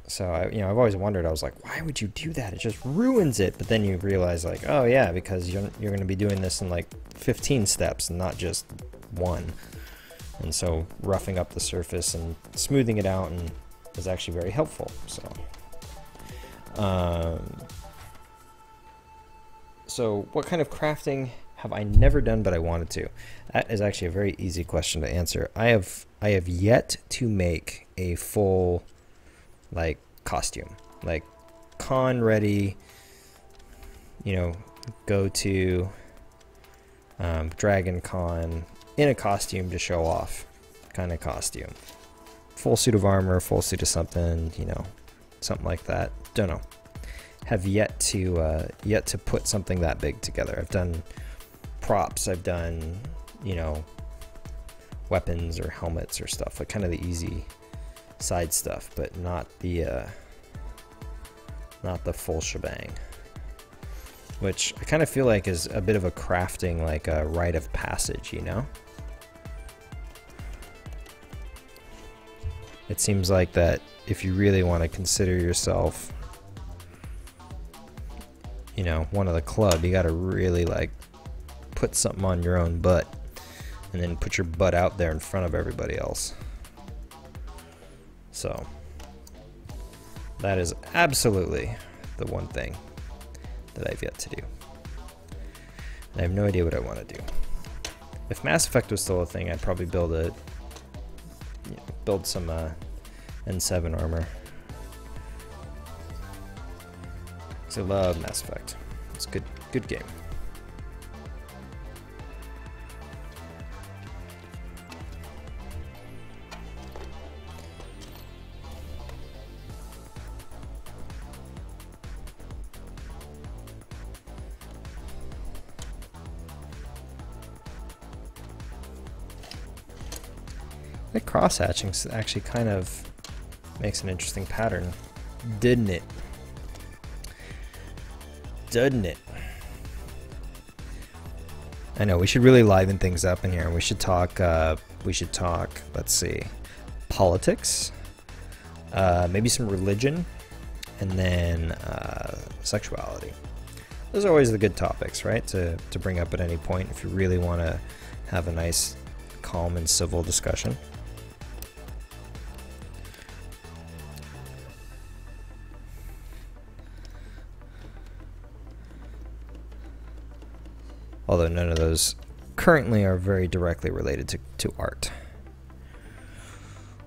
So I've always wondered. I was like, why would you do that? It just ruins it. But then you realize, like, oh yeah, because you're going to be doing this in like 15 steps and not just one. And so roughing up the surface and smoothing it out and is actually very helpful. So what kind of crafting have I never done but I wanted to? That is actually a very easy question to answer. I have yet to make a full like costume, like con ready, you know, go to Dragon Con in a costume to show off kind of costume. Full suit of armor, full suit of something, you know, something like that. Don't know. Have yet to put something that big together. I've done props, I've done, you know, weapons or helmets or stuff, like kind of the easy side stuff, but not the full shebang, which I kind of feel like is a bit of a crafting, like a rite of passage, you know? It seems like that if you really want to consider yourself, you know, one of the club, you got to really like put something on your own butt and then put your butt out there in front of everybody else. So that is absolutely the one thing that I've yet to do. And I have no idea what I want to do. If Mass Effect was still a thing, I'd probably build some N7 armor. Because I love Mass Effect. It's a good game. The cross-hatching actually kind of makes an interesting pattern, didn't it? Doesn't it? I know we should really liven things up in here. We should talk. Let's see, politics, maybe some religion, and then sexuality. Those are always the good topics, right? To bring up at any point if you really want to have a nice, calm, and civil discussion. Although none of those currently are very directly related to art.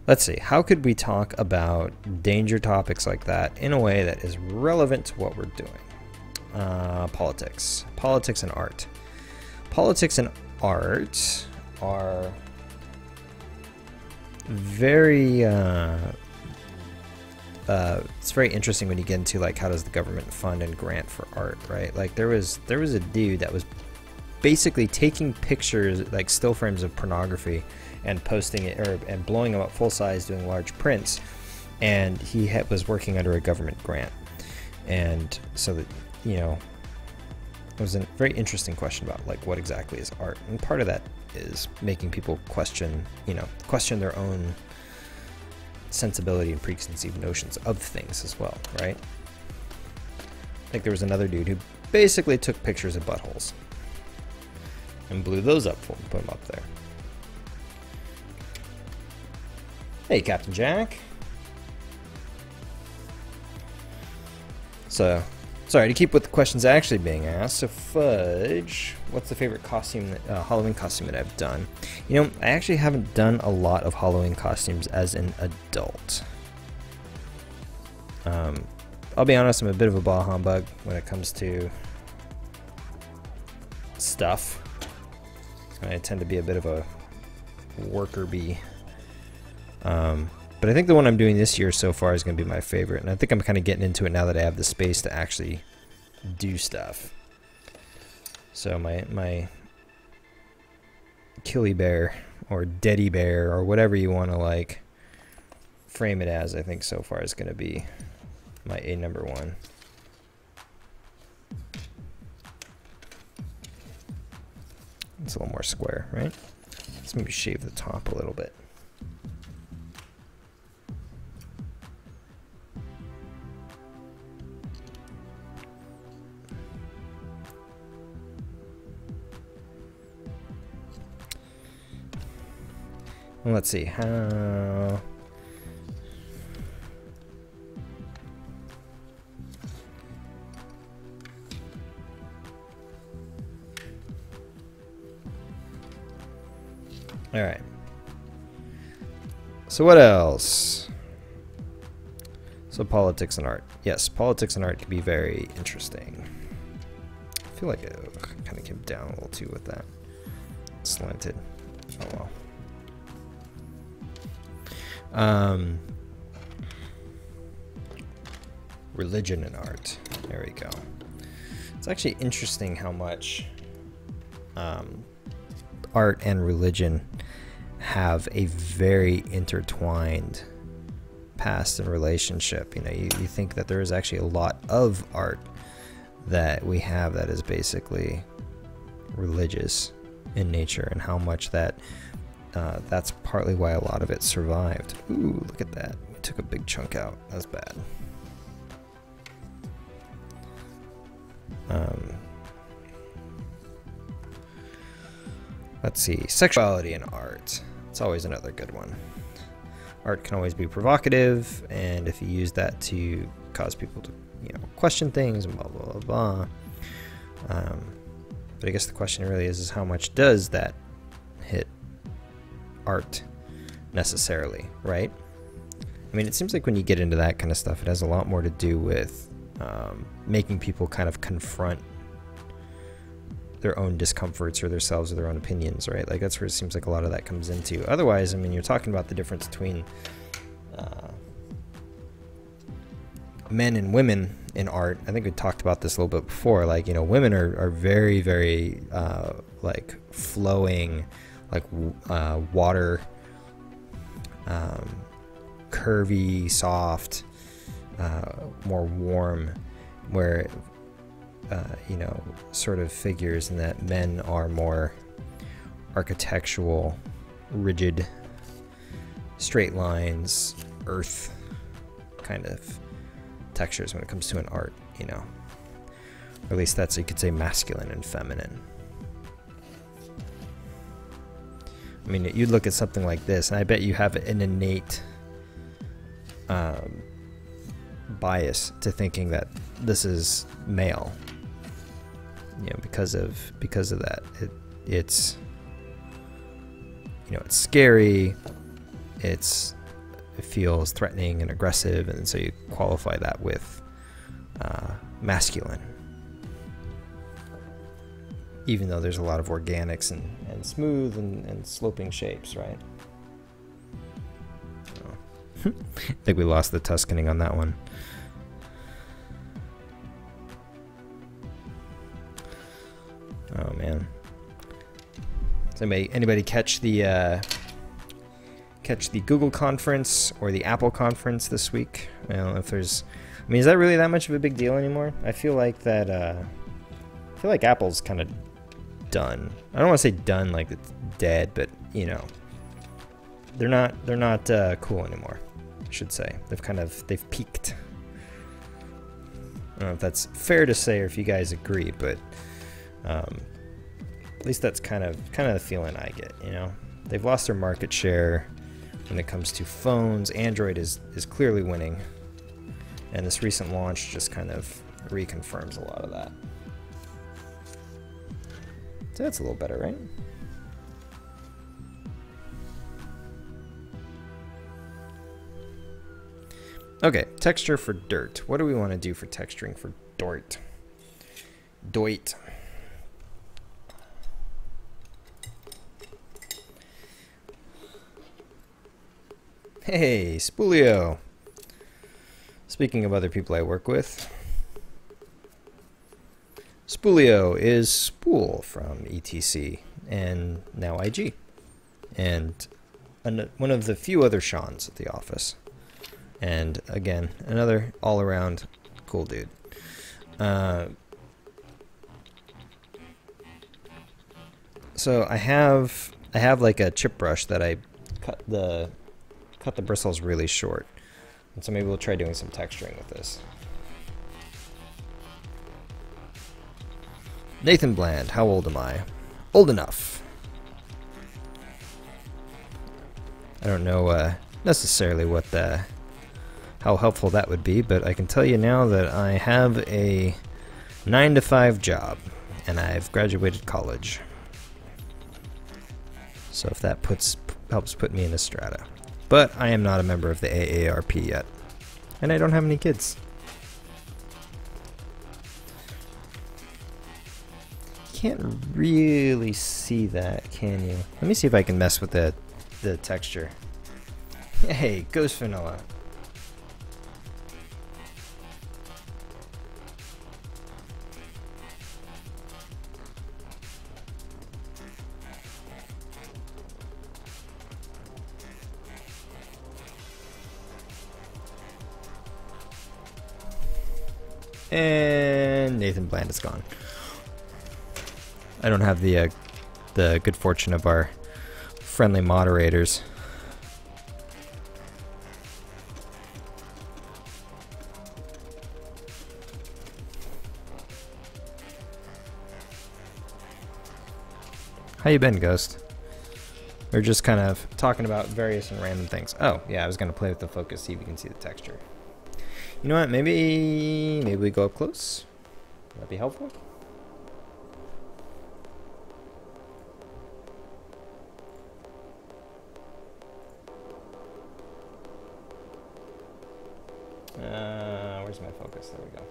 Let's see, how could we talk about danger topics like that in a way that is relevant to what we're doing? Politics. Politics and art. Politics and art are very it's very interesting when you get into like how does the government fund and grant for art, right? Like there was a dude that was basically taking pictures, like still frames of pornography, and posting it and blowing them up full size, doing large prints, and he was working under a government grant. And so that, you know, it was a very interesting question about like what exactly is art, and part of that is making people question their own sensibility and preconceived notions of things as well, right? Like there was another dude who basically took pictures of buttholes and blew those up for him, put them up there. Hey, Captain Jack. So, sorry, to keep with the questions actually being asked, so Fudge, what's the favorite costume, Halloween costume that I've done? You know, I actually haven't done a lot of Halloween costumes as an adult. I'll be honest, I'm a bit of a bah humbug when it comes to stuff. I tend to be a bit of a worker bee. But I think the one I'm doing this year so far is going to be my favorite, and I think I'm kind of getting into it now that I have the space to actually do stuff. So my Killy Bear or Deddy Bear or whatever you want to like frame it as, I think so far is going to be my number one. It's a little more square, right? Let's maybe shave the top a little bit. And let's see how. All right. So what else? So politics and art. Yes, politics and art can be very interesting. I feel like it kind of came down a little too with that. Slanted. Oh well. Religion and art. There we go. It's actually interesting how much art and religion have a very intertwined past and relationship. You know, you think that there is actually a lot of art that we have that is basically religious in nature, and how much that that's partly why a lot of it survived. Ooh, look at that. We took a big chunk out. That's bad. Let's see. Sexuality and art. It's always another good one. Art can always be provocative, and if you use that to cause people to, you know, question things and blah, blah, blah, blah. But I guess the question really is how much does that hit art necessarily, right? I mean, it seems like when you get into that kind of stuff, it has a lot more to do with making people kind of confront their own discomforts or themselves or their own opinions, right? Like that's where it seems like a lot of that comes into. Otherwise, I mean, you're talking about the difference between men and women in art. I think we talked about this a little bit before. Like, you know, women are very, very like flowing, like water, curvy, soft, more warm, where you know, sort of figures, and that men are more architectural, rigid, straight lines, earth kind of textures when it comes to an art, you know. Or at least that's, you could say, masculine and feminine. I mean, you'd look at something like this, and I bet you have an innate bias to thinking that this is male. You know, because of that, it's, you know, it's scary, it feels threatening and aggressive, and so you qualify that with masculine, even though there's a lot of organics and smooth and sloping shapes, right? I think we lost the Tuscaning on that one. Oh man. Does anybody catch the Google conference or the Apple conference this week? I don't know if there's. I mean, is that really that much of a big deal anymore? I feel like that. I feel like Apple's kind of done. I don't want to say done like it's dead, but you know, they're not cool anymore. I should say they've peaked. I don't know if that's fair to say or if you guys agree, but at least that's kind of the feeling I get. You know, they've lost their market share when it comes to phones. Android is clearly winning, and this recent launch just kind of reconfirms a lot of that. So that's a little better, right? Okay, texture for dirt. What do we want to do for texturing for dirt? Doit. Hey, Spoolio. Speaking of other people I work with, Spoolio is Spool from ETC and now IG, and one of the few other Seans at the office. And again, another all-around cool dude. So I have like a chip brush that I cut the bristles really short, and so maybe we'll try doing some texturing with this. Nathan Bland, how old am I? Old enough. I don't know necessarily what how helpful that would be, but I can tell you now that I have a 9-to-5 job, and I've graduated college. So if that helps put me in a strata. But I am not a member of the AARP yet, and I don't have any kids. Can't really see that, can you? Let me see if I can mess with the texture. Hey, Ghost Vanilla. And Nathan Bland is gone. I don't have the good fortune of our friendly moderators. How you been, Ghost? We're just kind of talking about various and random things. Oh, yeah, I was going to play with the focus, see if you can see the texture. You know what, maybe we go up close. Would that be helpful? Where's my focus? There we go.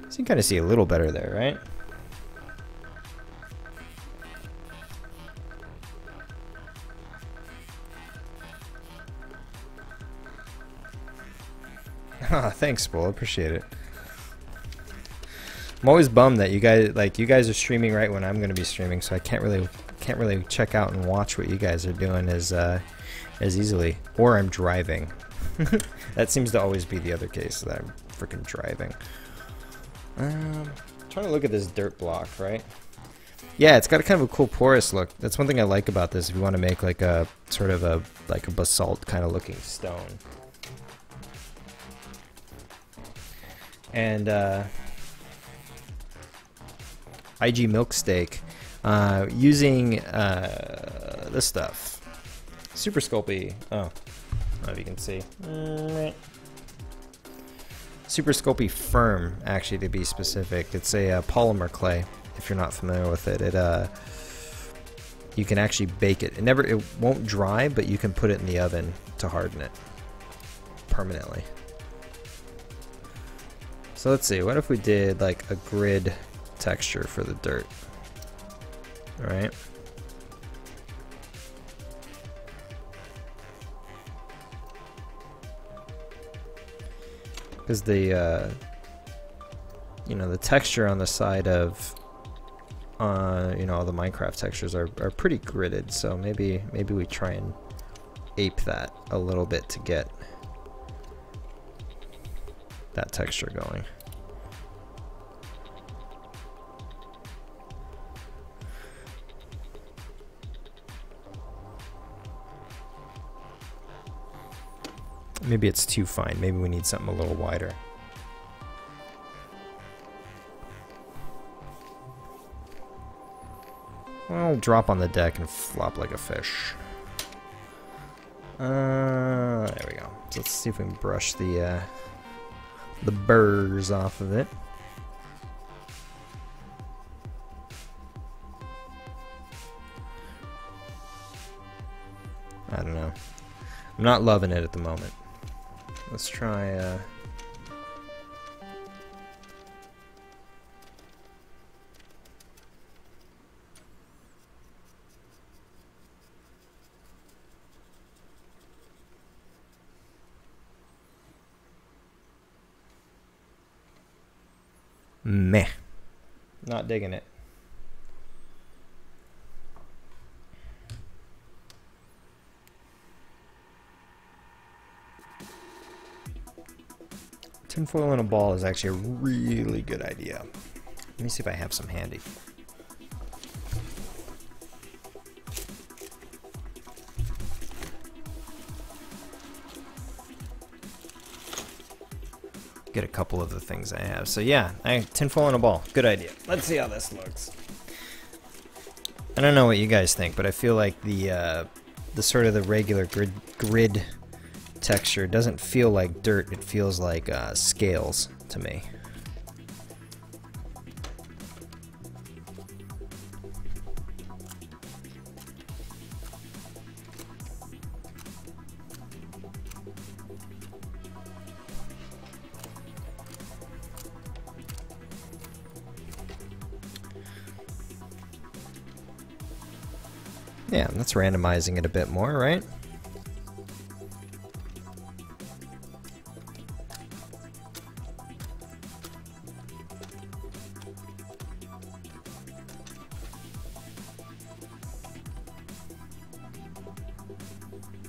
So you can kind of see a little better there, right? Thanks, Spool. Appreciate it. I'm always bummed that you guys are streaming right when I'm going to be streaming, so I can't really check out and watch what you guys are doing as easily. Or I'm driving. That seems to always be the other case, that I'm freaking driving. Trying to look at this dirt block, right? Yeah, it's got a kind of a cool porous look. That's one thing I like about this. If you want to make like a sort of a basalt kind of looking stone. And IG milk steak using this stuff, super Sculpty. Oh, I don't know if you can see. Super Sculpty Firm, actually, to be specific. It's a polymer clay. If you're not familiar with it, you can actually bake it. It won't dry, but you can put it in the oven to harden it permanently. So let's see, what if we did like a grid texture for the dirt? All right. Because the you know, the texture on the side of you know, all the Minecraft textures are pretty gridded, so maybe we try and ape that a little bit to get that texture going. Maybe it's too fine. Maybe we need something a little wider. I'll drop on the deck and flop like a fish. There we go. So let's see if we can brush the burrs off of it. I don't know. I'm not loving it at the moment. Let's try meh. Not digging it. Tinfoil in a ball is actually a really good idea. Let me see if I have some handy. Get a couple of the things I have. So yeah, tinfoil in a ball. Good idea. Let's see how this looks. I don't know what you guys think, but I feel like the sort of the regular grid texture doesn't feel like dirt. It feels like scales to me. Yeah, that's randomizing it a bit more, right?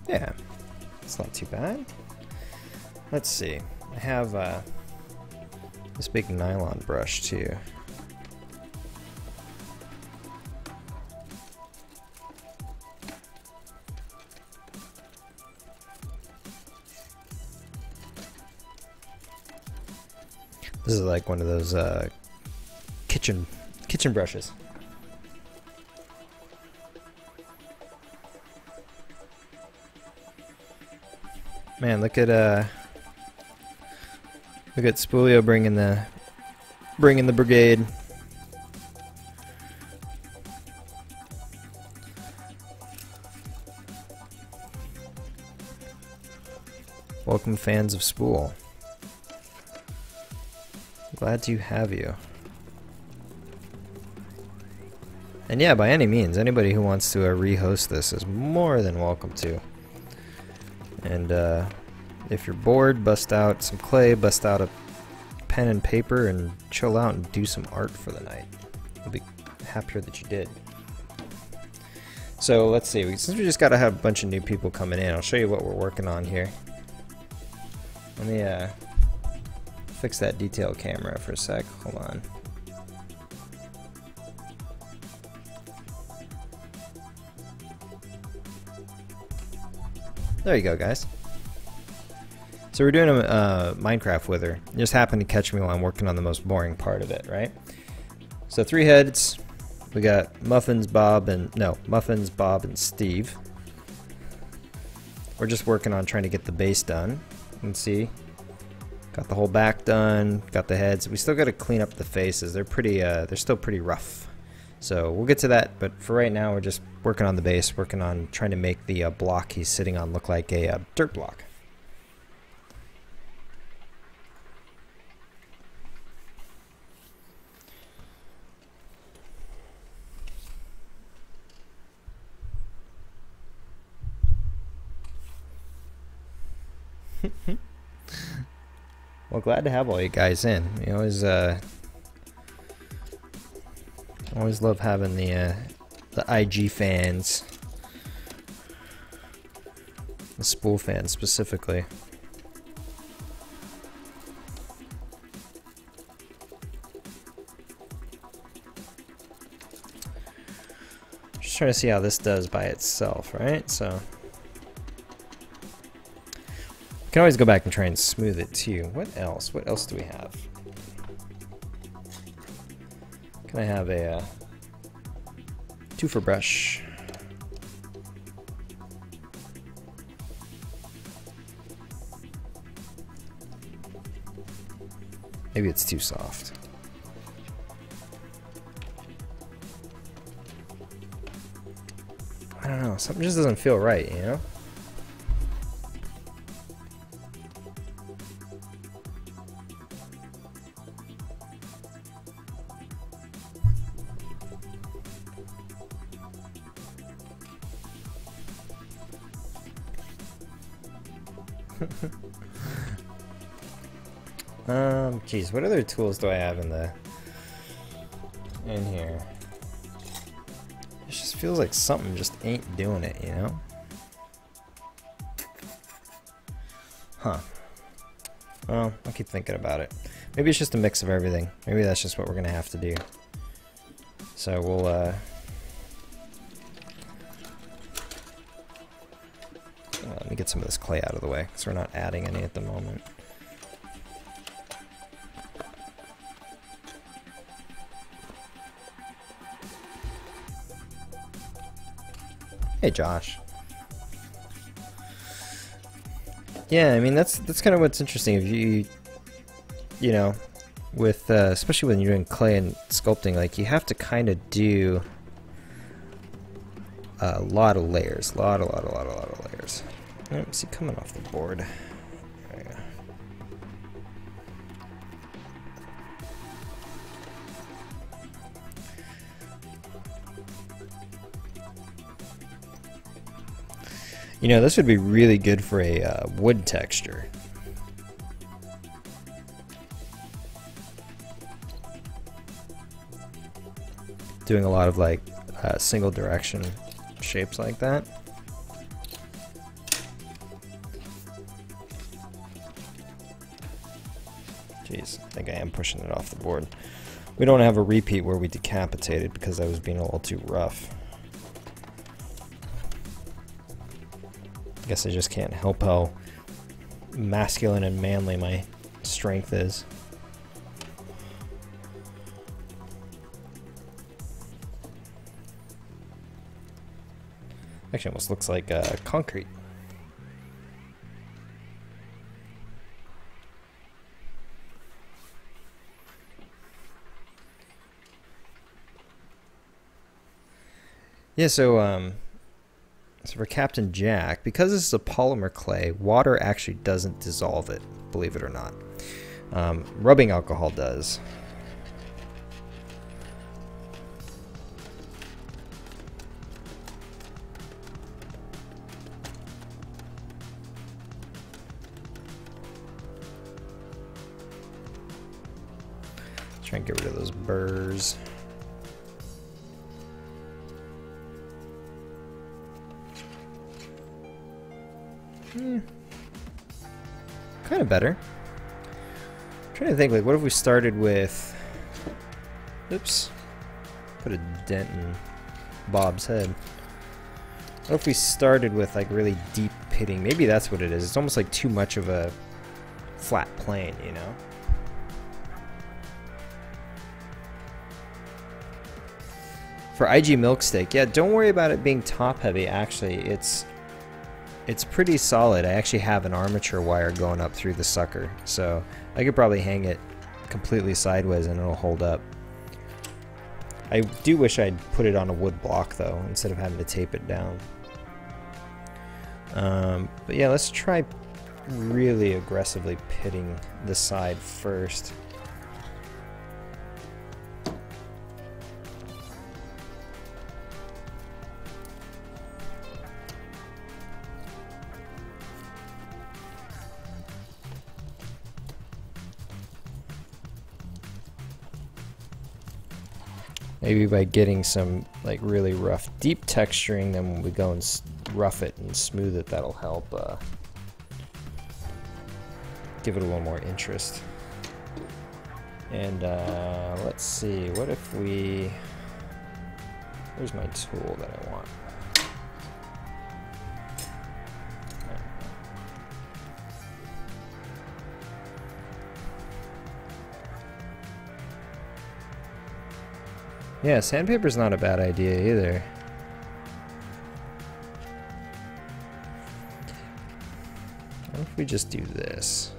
Yeah, it's not too bad. Let's see. I have this big nylon brush too. This is like one of those kitchen brushes. Man, look at Spoolio bringing the brigade. Welcome, fans of Spool. Glad to have you. And yeah, by any means, anybody who wants to rehost this is more than welcome to. And if you're bored, bust out some clay, bust out a pen and paper, and chill out and do some art for the night. You'll be happier that you did. So let's see, since we just got to have a bunch of new people coming in, I'll show you what we're working on here. Let me fix that detail camera for a sec. Hold on. There you go, guys. So we're doing a Minecraft wither. It just happened to catch me while I'm working on the most boring part of it, right? So 3 heads. We got Muffins, Bob, and Steve. We're just working on trying to get the base done. You can see. Got the whole back done, got the heads. We still got to clean up the faces. They're pretty, they're still pretty rough. So we'll get to that, but for right now we're just working on the base, working on trying to make the block he's sitting on look like a dirt block. Well, glad to have all you guys in. We always love having the IG fans, the spool fans specifically. Just trying to see how this does by itself, right? So we can always go back and try and smooth it too. What else? What else do we have? Can I have a twofer brush? Maybe it's too soft. I don't know. Something just doesn't feel right, you know? Geez, what other tools do I have in here? It just feels like something just ain't doing it, you know? Huh. Well, I'll keep thinking about it. Maybe it's just a mix of everything. Maybe that's just what we're gonna have to do. So we'll let me get some of this clay out of the way, because we're not adding any at the moment. Hey, Josh. Yeah, I mean that's kind of what's interesting. If you know, with especially when you're doing clay and sculpting, like you have to kind of do a lot of layers, a lot of layers. Let's see, coming off the board. There we go. You know, this would be really good for a wood texture. Doing a lot of like single direction shapes like that. Jeez, I think I am pushing it off the board. We don't have a repeat where we decapitated because I was being a little too rough. I guess I just can't help how masculine and manly my strength is. Actually, almost looks like concrete. Yeah, so for Captain Jack, because this is a polymer clay, water actually doesn't dissolve it, believe it or not. Rubbing alcohol does. Try and get rid of those burrs. Kind of better. I'm trying to think, like, what if we started with... Oops. Put a dent in Bob's head. What if we started with, like, really deep pitting? Maybe that's what it is. It's almost like too much of a flat plane, you know? For IG Milksteak, yeah, don't worry about it being top heavy, actually. It's pretty solid. I actually have an armature wire going up through the sucker, so I could probably hang it completely sideways and it'll hold up. I do wish I'd put it on a wood block though, instead of having to tape it down. But yeah, let's try really aggressively pitting the side first. Maybe by getting some like really rough, deep texturing, then when we go and rough it and smooth it, that'll help give it a little more interest. And let's see, what if we... Where's my tool that I want? Yeah, sandpaper's not a bad idea either. What if we just do this?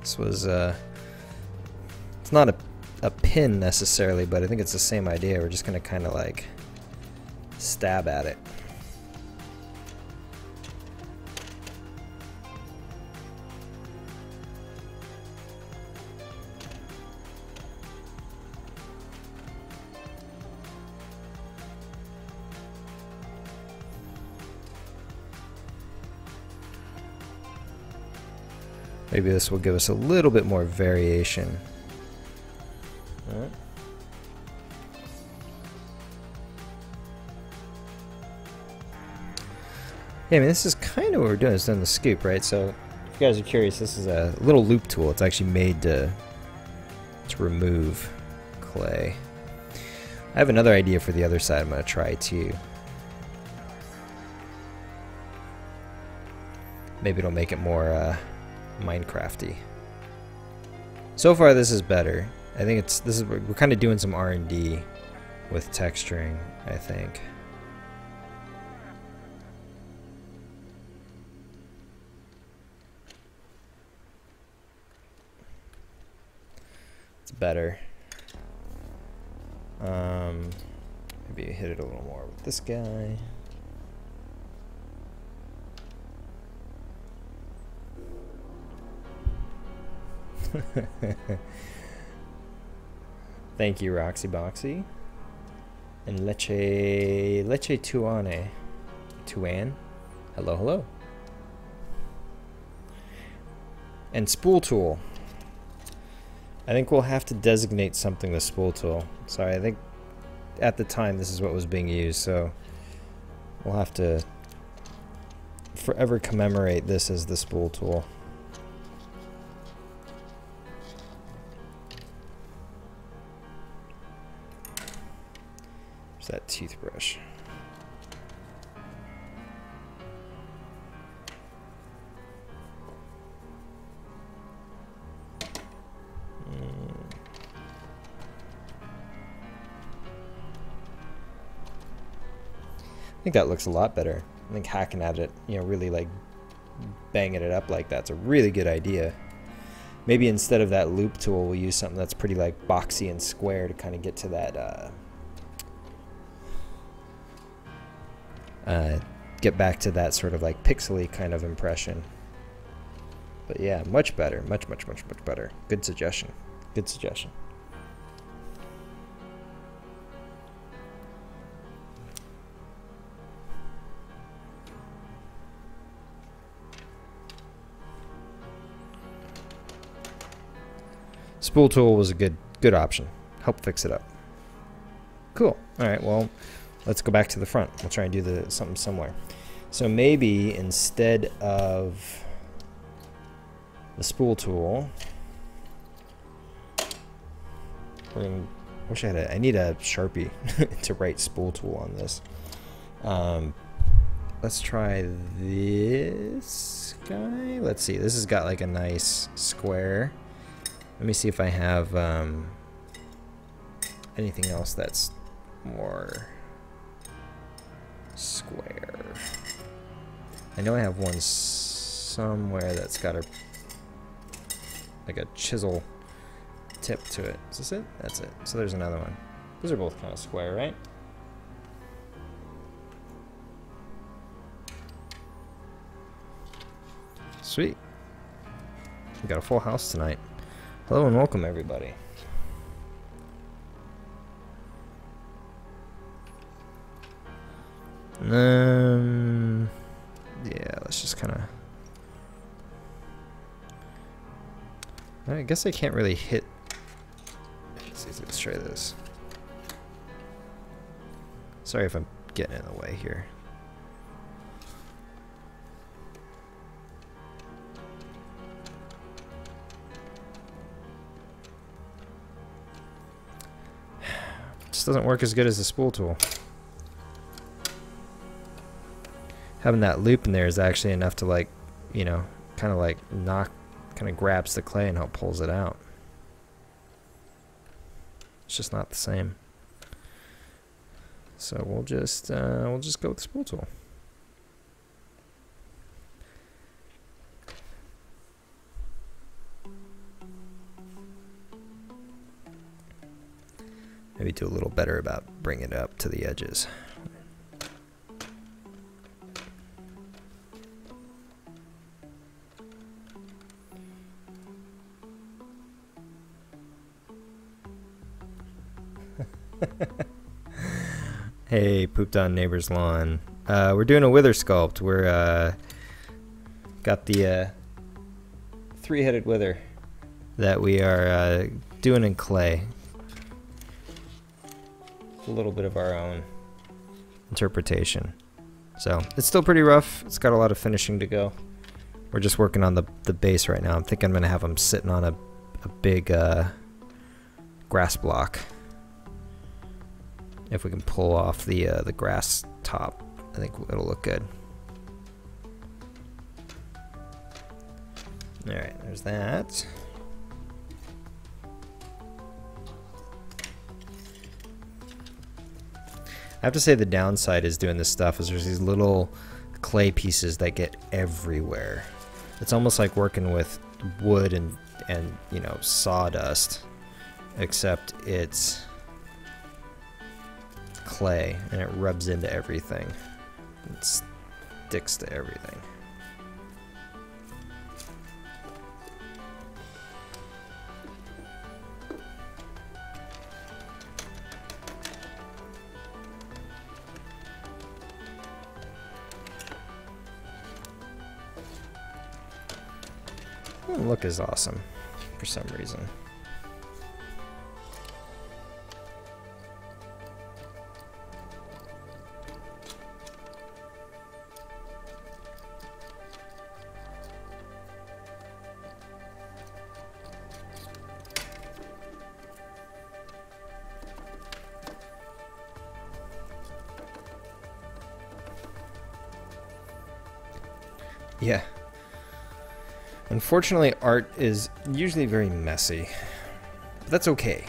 This was, it's not a pin necessarily, but I think it's the same idea. We're just gonna kind of like stab at it. Maybe this will give us a little bit more variation. All right. Yeah, I mean, this is kind of what we're doing. It's done the scoop, right? So, if you guys are curious, this is a little loop tool. It's actually made to remove clay. I have another idea for the other side I'm going to try too. Maybe it'll make it more Minecrafty. So far, this is better. I think we're kind of doing some R&D with texturing, I think. It's better. Maybe hit it a little more with this guy. Thank you, Roxy Boxy. And Leche Tuane. Tuan. Hello, hello. And Spool Tool. I think we'll have to designate something the Spool Tool. Sorry, I think at the time this is what was being used, so we'll have to forever commemorate this as the Spool Tool. That toothbrush. I think that looks a lot better. I think hacking at it, you know, really like banging it up like that's a really good idea. Maybe instead of that loop tool, we'll use something that's pretty like boxy and square to kind of get to that get back to that sort of like pixely kind of impression. But yeah, much better. Much better. Good suggestion. Good suggestion. Spool tool was a good option. Help fix it up. Cool. All right, well, let's go back to the front. We'll try and do something similar. So maybe instead of the spool tool, I need a Sharpie to write spool tool on this. Let's try this guy. Let's see. This has got like a nice square. Let me see if I have anything else that's more square. I know I have one somewhere that's got like a chisel tip to it. Is this it? That's it. So there's another one. Those are both kind of square, right? Sweet. We got a full house tonight. Hello and welcome, everybody. Yeah, let's just kind of I guess I can't really hit. Let's try this. Sorry if I'm getting in the way here. Just doesn't work as good as the spool tool. Having that loop in there is actually enough to, like, you know, kind of like kind of grabs the clay and help pulls it out. It's just not the same. So we'll just go with the spool tool. Maybe do a little better about bringing it up to the edges. Hey, pooped on neighbor's lawn. We're doing a wither sculpt. We're got the three-headed wither that we are doing in clay. A little bit of our own interpretation. So it's still pretty rough. It's got a lot of finishing to go. We're just working on the base right now. I think I'm gonna have them sitting on a big grass block. If we can pull off the grass top, I think it'll look good. All right, there's that. I have to say the downside is doing this stuff is there's these little clay pieces that get everywhere. It's almost like working with wood and you know, sawdust, except it's clay and it rubs into everything. It sticks to everything. Doesn't look as awesome for some reason. Yeah. Unfortunately, art is usually very messy, but that's okay.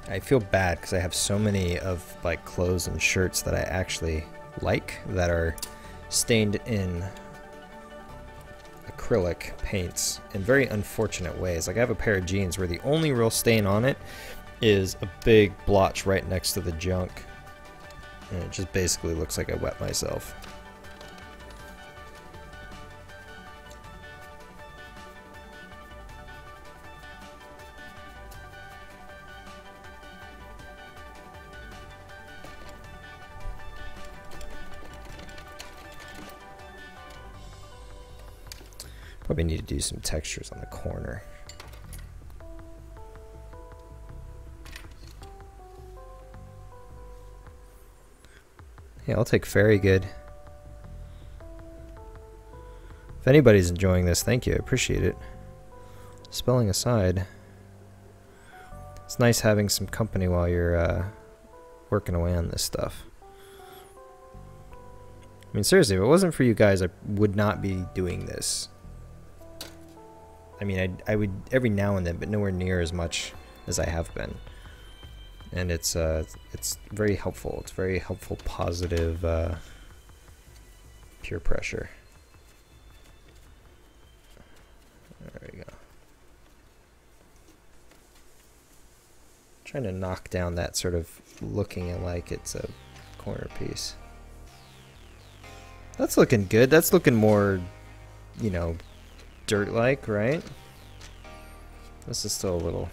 I feel bad because I have so many of like clothes and shirts that I actually like that are stained in acrylic paints in very unfortunate ways. Like I have a pair of jeans where the only real stain on it is a big blotch right next to the junk. And it just basically looks like I wet myself. Probably need to do some textures on the corner. Yeah, I'll take very good. If anybody's enjoying this, thank you. I appreciate it. Spelling aside, it's nice having some company while you're working away on this stuff. I mean, seriously, if it wasn't for you guys, I would not be doing this. I mean, I would every now and then, but nowhere near as much as I have been. And it's very helpful. It's very helpful, positive, peer pressure. There we go. Trying to knock down that sort of looking like it's a corner piece. That's looking good. That's looking more, you know, dirt-like, right? This is still a little...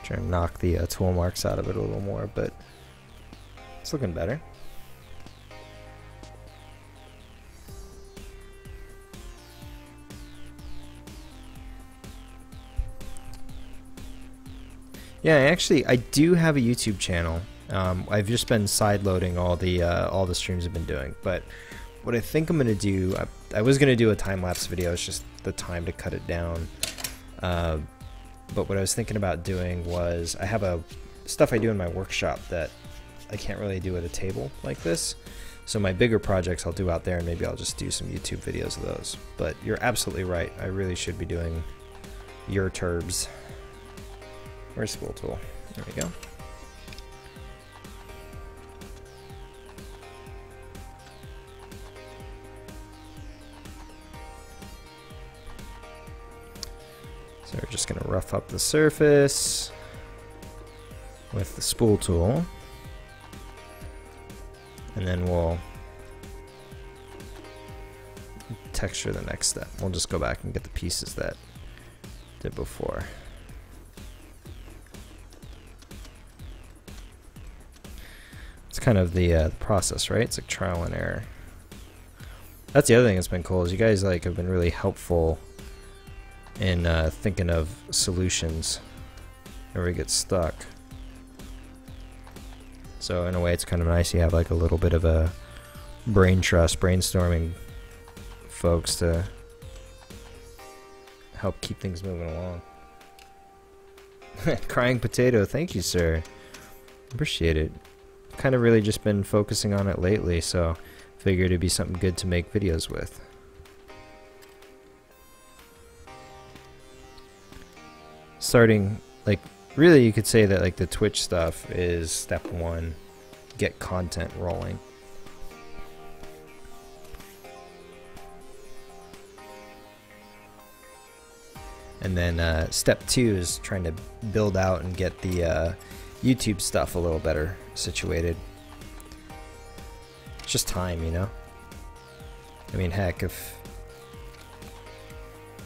Trying to knock the tool marks out of it a little more, but it's looking better. Yeah, actually, I do have a YouTube channel. I've just been sideloading all the streams I've been doing. But what I think I'm gonna do, I was gonna do a time-lapse video. It's just the time to cut it down. But what I was thinking about doing was I have stuff I do in my workshop that I can't really do at a table like this. So my bigger projects I'll do out there, and maybe I'll just do some YouTube videos of those. But you're absolutely right. I really should be doing your turbs. Where's spool tool? There we go. So we're just going to rough up the surface with the spool tool, and then we'll texture the next step. We'll just go back and get the pieces that did before. It's kind of the process, right? It's like trial and error. That's the other thing that's been cool is you guys have been really helpful in thinking of solutions whenever we get stuck. So in a way, it's kind of nice you have like a little bit of a brain trust, brainstorming folks to help keep things moving along. Crying potato, thank you, sir. Appreciate it. Kind of really just been focusing on it lately, so figured it'd be something good to make videos with. Starting, like, really you could say that like the Twitch stuff is step one, get content rolling. And then step two is trying to build out and get the YouTube stuff a little better situated. It's just time, you know? I mean, heck, if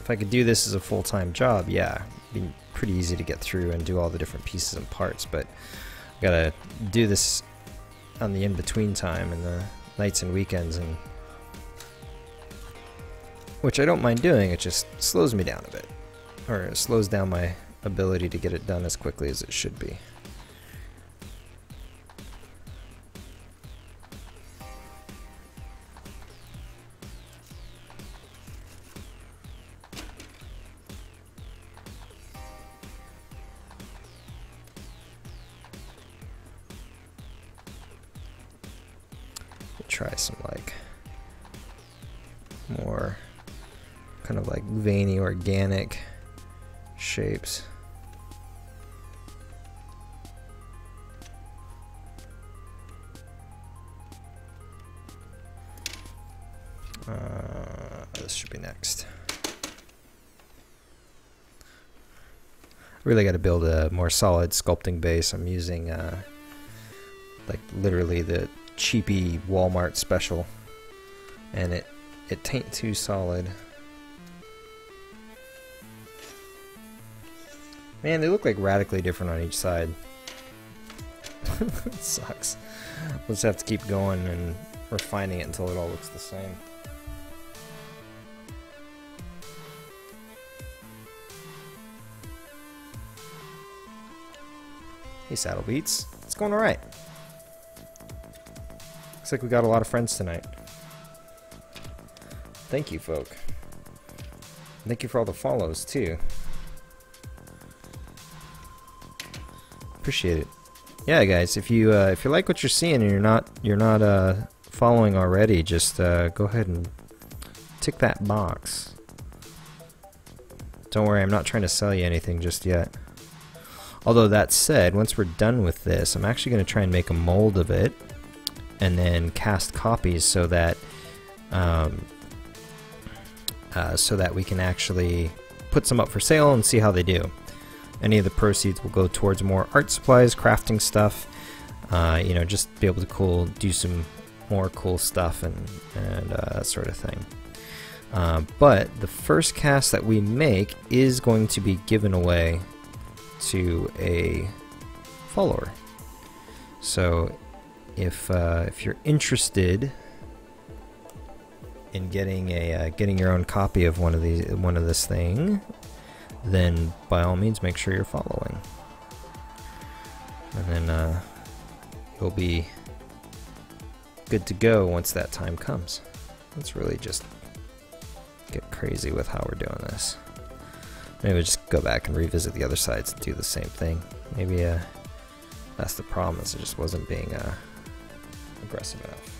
I could do this as a full-time job, yeah, it'd be pretty easy to get through and do all the different pieces and parts, but I gotta do this on the in-between time and the nights and weekends, and which I don't mind doing, it just slows me down a bit. Or it slows down my ability to get it done as quickly as it should be. Try some like more kind of like veiny organic shapes. This should be next. Really got to build a more solid sculpting base. I'm using like literally the cheapy Walmart special, and it tain't too solid. Man, they look like radically different on each side. It sucks. We'll just have to keep going and refining it until it all looks the same. Hey, Saddle Beats. It's going alright. Looks like we got a lot of friends tonight. Thank you, folk. Thank you for all the follows, too. Appreciate it. Yeah, guys, if you like what you're seeing and you're not following already, just go ahead and tick that box. Don't worry, I'm not trying to sell you anything just yet. Although that said, once we're done with this, I'm actually going to try and make a mold of it and then cast copies so that we can actually put some up for sale and see how they do. Any of the proceeds will go towards more art supplies, crafting stuff, you know, just be able to do some more cool stuff and that sort of thing. But the first cast that we make is going to be given away to a follower. So if you're interested in getting your own copy of one of this thing, then by all means make sure you're following, and then you'll be good to go once that time comes. Let's really just get crazy with how we're doing this. Maybe we'll just go back and revisit the other sides and do the same thing. Maybe that's the problem, is it just wasn't being aggressive enough.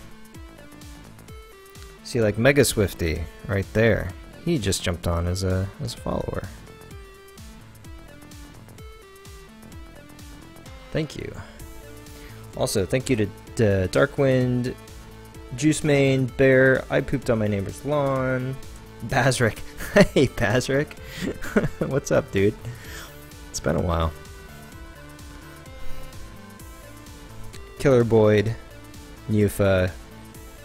See, like Mega Swifty right there, he just jumped on as a follower. Thank you. Also, thank you to Darkwind, Juice Main, Bear, I Pooped on My Neighbor's Lawn, Bazric. Hey, Bazric. What's up, dude? It's been a while. Killer Boyd, Nufa,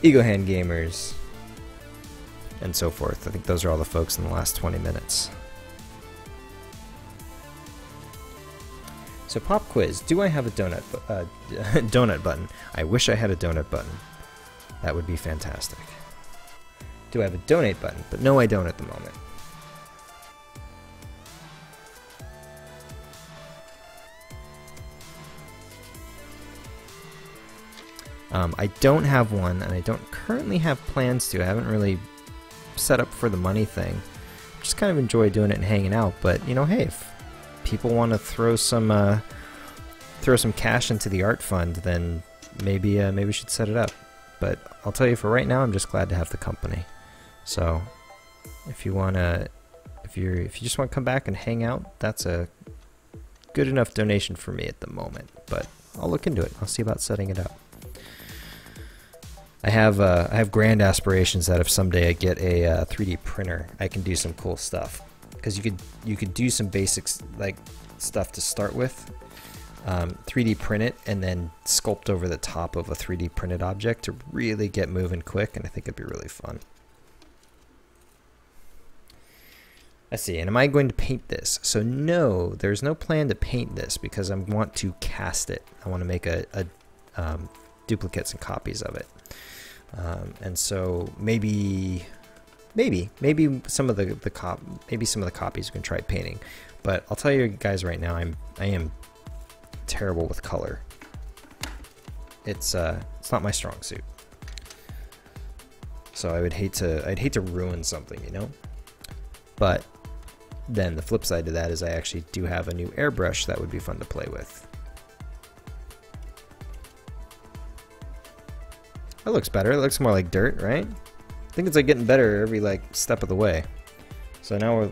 Ego Hand Gamers, and so forth. I think those are all the folks in the last 20 minutes. So pop quiz, do I have a donut button? I wish I had a donut button. That would be fantastic. Do I have a donate button? But no, I don't at the moment. I don't have one, and I don't currently have plans to. I haven't really set up for the money thing. Just kind of enjoy doing it and hanging out, but you know, hey, if people want to throw some cash into the art fund, then maybe we should set it up. But I'll tell you, for right now, I'm just glad to have the company. So if you just want to come back and hang out, that's a good enough donation for me at the moment. But I'll look into it. I'll see about setting it up. I have grand aspirations that if someday I get a 3D printer, I can do some cool stuff. Because you could do some basics like stuff to start with, 3D print it, and then sculpt over the top of a 3D printed object to really get moving quick, and I think it'd be really fun. Let's see, and am I going to paint this? So no, there's no plan to paint this because I want to cast it. I want to make duplicates and copies of it. And so maybe some of the copies we can try painting, but I'll tell you guys right now, I am terrible with color. It's not my strong suit. So I'd hate to ruin something, you know? But then the flip side to that is I actually do have a new airbrush that would be fun to play with. That looks better. It looks more like dirt, right? I think it's like getting better every like step of the way. So now we're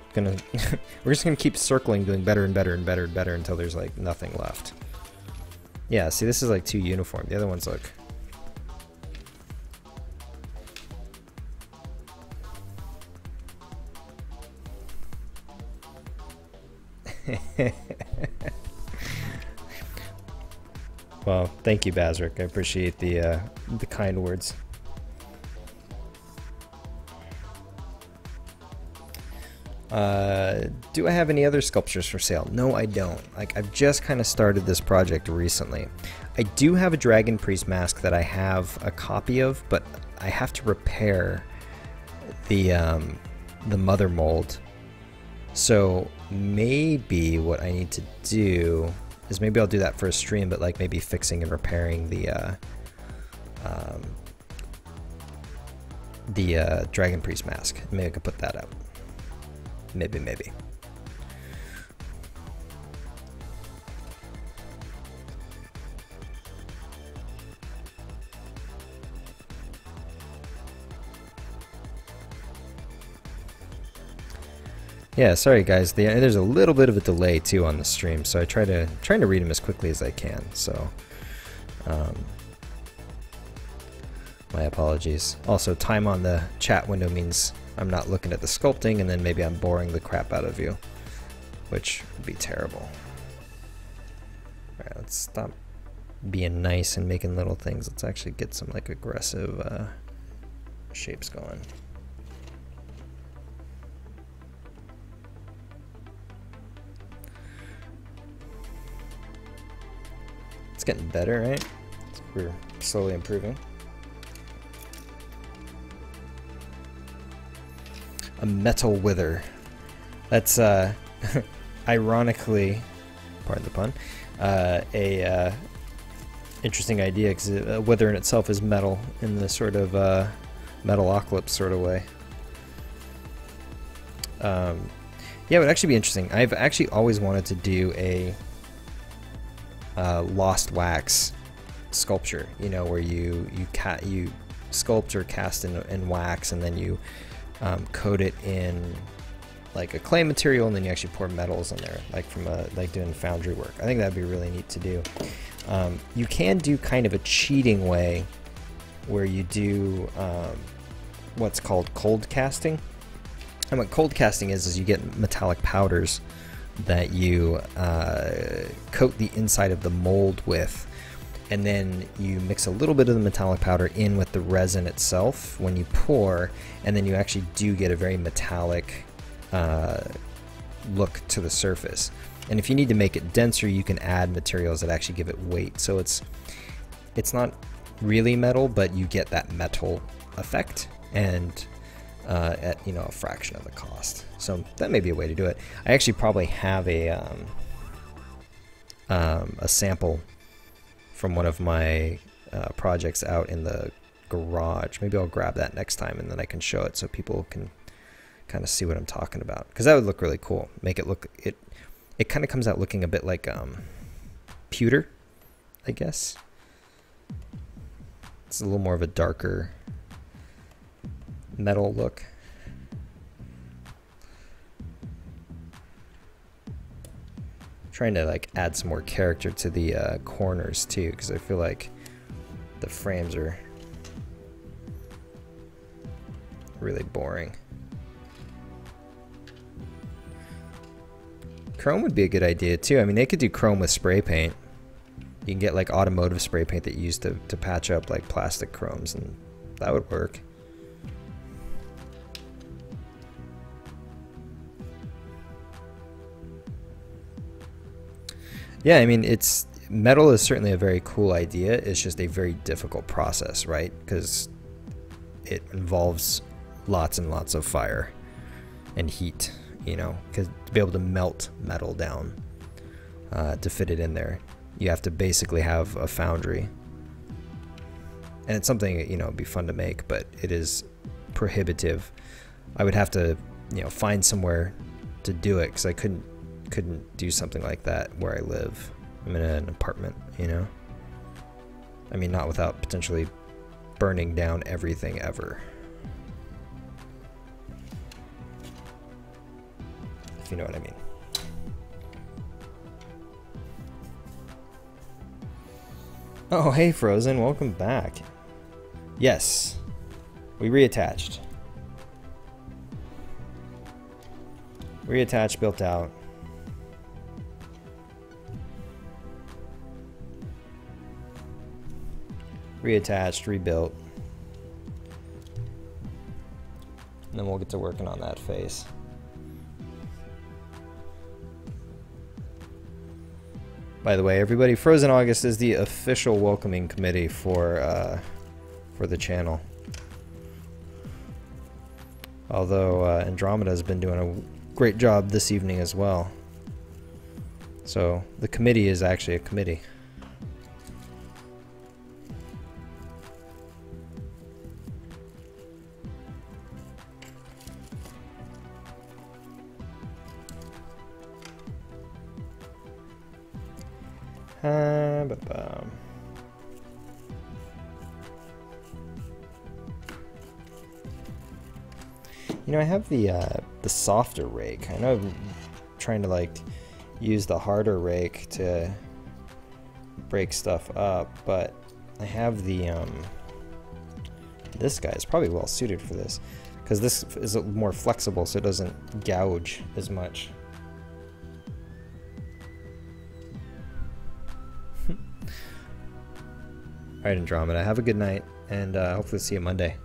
just gonna keep circling, doing better and better and better and better until there's like nothing left. Yeah, see, this is like too uniform. The other ones look. Well, thank you, Bazric. I appreciate the kind words. Do I have any other sculptures for sale? No, I don't. Like, I've just kind of started this project recently. I do have a Dragon Priest mask that I have a copy of, but I have to repair the mother mold. So maybe what I need to do is maybe I'll do that for a stream, but like maybe fixing and repairing the Dragon Priest mask. Maybe I could put that up. Maybe. Yeah, sorry guys. There's a little bit of a delay too on the stream, so I trying to read them as quickly as I can. So, my apologies. Also, time on the chat window means I'm not looking at the sculpting, and then maybe I'm boring the crap out of you, which would be terrible. All right, let's stop being nice and making little things. Let's actually get some like aggressive shapes going. getting better, right? We're slowly improving. A metal wither. That's ironically, pardon the pun, a interesting idea, because a wither in itself is metal in the sort of metalocalypse sort of way. Yeah, it would actually be interesting. I've actually always wanted to do a lost wax sculpture, you know, where you sculpt or cast in wax, and then you coat it in like a clay material, and then you actually pour metals in there, like from like doing foundry work. I think that'd be really neat to do. You can do kind of a cheating way where you do what's called cold casting. And what cold casting is you get metallic powders that you coat the inside of the mold with, and then you mix a little bit of the metallic powder in with the resin itself when you pour, and then you actually do get a very metallic look to the surface. And if you need to make it denser, you can add materials that actually give it weight. So it's not really metal, but you get that metal effect, and at, you know, a fraction of the cost. So that may be a way to do it. I actually probably have a sample from one of my projects out in the garage. Maybe I'll grab that next time, and then I can show it so people can kind of see what I'm talking about, because that would look really cool. Make it look, it kind of comes out looking a bit like pewter, I guess. It's a little more of a darker metal look. Trying to like add some more character to the corners too, because I feel like the frames are really boring. Chrome would be a good idea too. I mean, they could do chrome with spray paint. You can get like automotive spray paint that you use to patch up like plastic chromes, and that would work. Yeah, I mean, metal is certainly a very cool idea. It's just a very difficult process, right? Because it involves lots and lots of fire and heat, you know, because to be able to melt metal down to fit it in there, you have to basically have a foundry. And it's something, you know, it'd be fun to make, but it is prohibitive. I would have to, you know, find somewhere to do it, because I couldn't do something like that where I live. I'm in an apartment, you know? I mean, not without potentially burning down everything ever. If you know what I mean. Oh, hey Frozen, welcome back. Yes, we reattached. Reattached, built out. Reattached, rebuilt. And then we'll get to working on that face. By the way, everybody, Frozen August is the official welcoming committee for the channel. Although Andromeda has been doing a great job this evening as well. So the committee is actually a committee. You know, I have the softer rake. I know I'm trying to like use the harder rake to break stuff up, but I have the this guy is probably well suited for this, because this is more flexible, so it doesn't gouge as much. All right, Andromeda, have a good night, and hopefully see you Monday.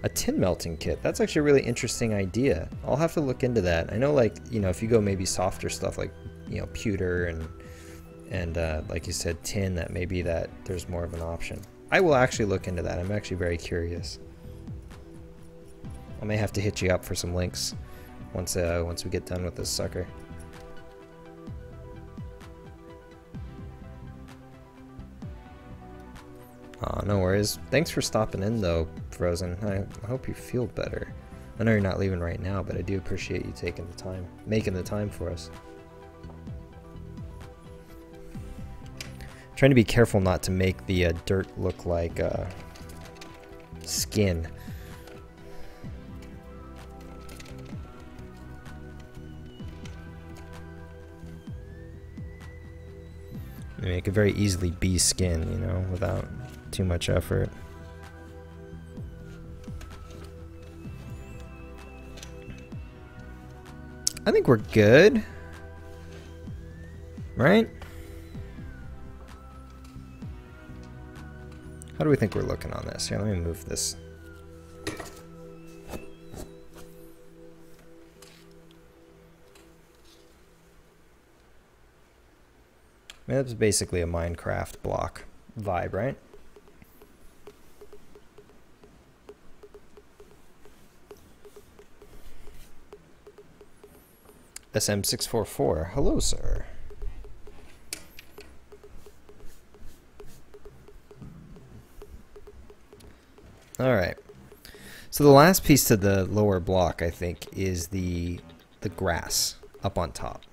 A tin melting kit. That's actually a really interesting idea. I'll have to look into that. I know, like, you know, if you go maybe softer stuff like, you know, pewter and like you said, tin, that maybe that there's more of an option. I will actually look into that. I'm actually very curious. I may have to hit you up for some links once we get done with this sucker. Aw, no worries. Thanks for stopping in though, Frozen. I hope you feel better. I know you're not leaving right now, but I do appreciate you taking the time, making the time for us. Trying to be careful not to make the dirt look like skin. I mean, it could very easily be skin, you know, without too much effort. I think we're good, right? How do we think we're looking on this? Here, let me move this. I mean, that's basically a Minecraft block vibe, right? SM644, hello, sir. All right. So the last piece to the lower block, I think, is the grass up on top,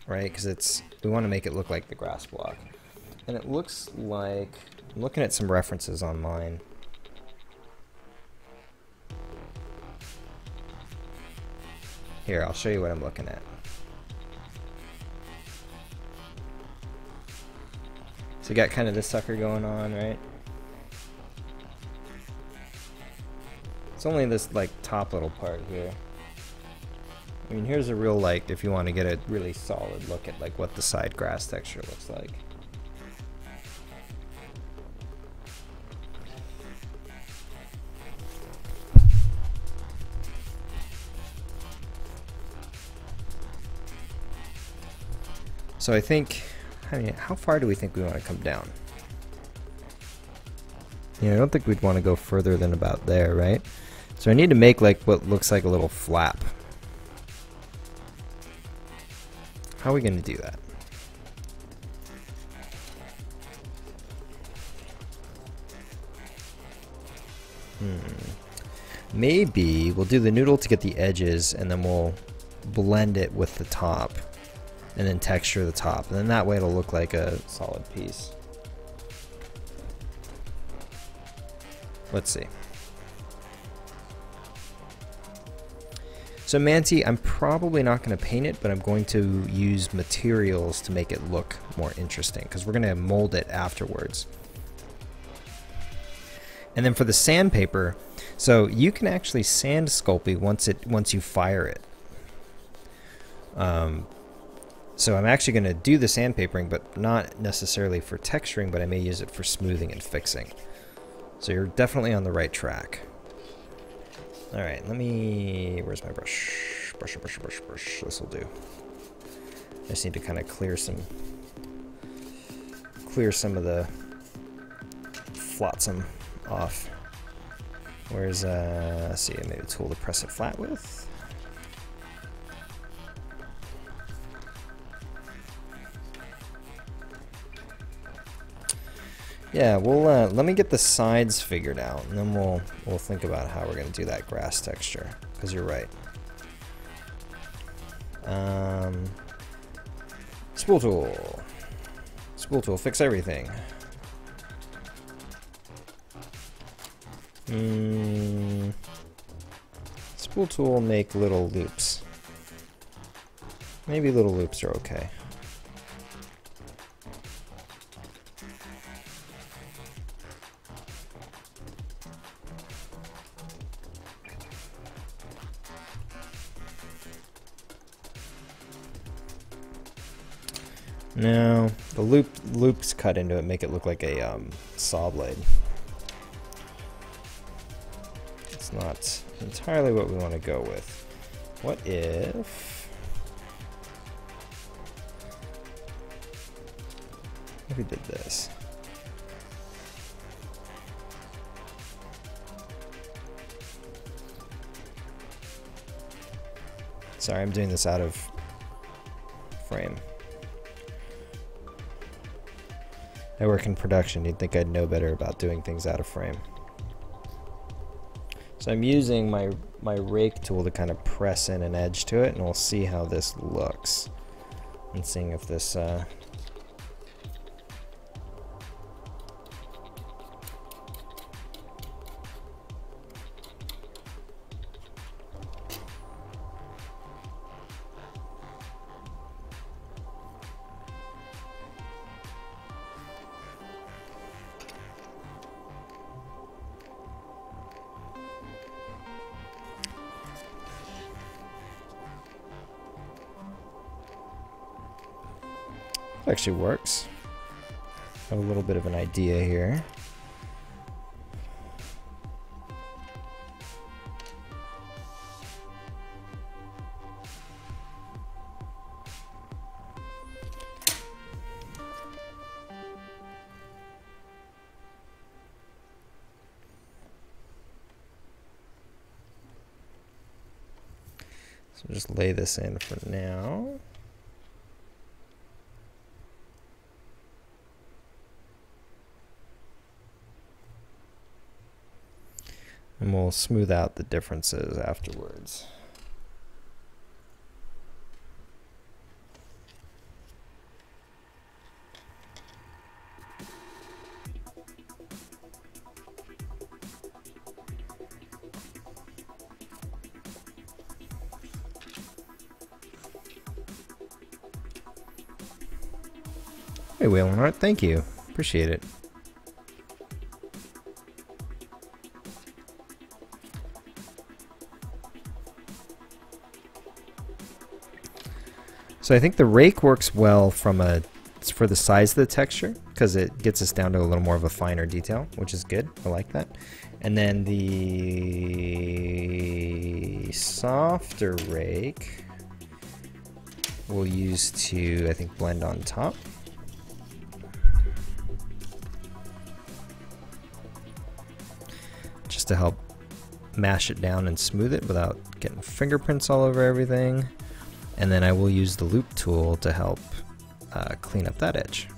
right? Because we want to make it look like the grass block, and it looks like, I'm looking at some references on mine. Here, I'll show you what I'm looking at. So you got kind of this sucker going on, right? It's only this like top little part here. I mean, here's a real, like, if you want to get a really solid look at like what the side grass texture looks like. So I think, I mean, how far do we think we want to come down? Yeah, I don't think we'd want to go further than about there, right? So I need to make like what looks like a little flap. How are we going to do that? Maybe we'll do the noodle to get the edges, and then we'll blend it with the top, and then texture the top, and then that way it'll look like a solid piece. Let's see. So Manti, I'm probably not going to paint it, but I'm going to use materials to make it look more interesting, because we're going to mold it afterwards. And then for the sandpaper, so you can actually sand Sculpey once you fire it. So I'm actually going to do the sandpapering, but not necessarily for texturing, but I may use it for smoothing and fixing. So you're definitely on the right track. All right, where's my brush? Brush. This will do. I just need to kind of clear some of the flotsam off. Where's, let's see, I made a tool to press it flat with. Yeah, we'll let me get the sides figured out, and then we'll think about how we're gonna do that grass texture. Because you're right. Spool tool, fix everything. Spool tool, make little loops. Maybe little loops are okay. No, the loops cut into it make it look like a saw blade. It's not entirely what we want to go with. What if we did this? Sorry, I'm doing this out of frame. I work in production. You'd think I'd know better about doing things out of frame. So I'm using my rake tool to kind of press in an edge to it, and we'll see how this looks. And seeing if this actually works. Have a little bit of an idea here. So just lay this in for now. And we'll smooth out the differences afterwards. Hey, Whalen Art, thank you. Appreciate it. So I think the rake works well for the size of the texture, because it gets us down to a little more of a finer detail, which is good. I like that. And then the softer rake we'll use to, I think, blend on top. Just to help mash it down and smooth it without getting fingerprints all over everything. And then I will use the loop tool to help clean up that edge.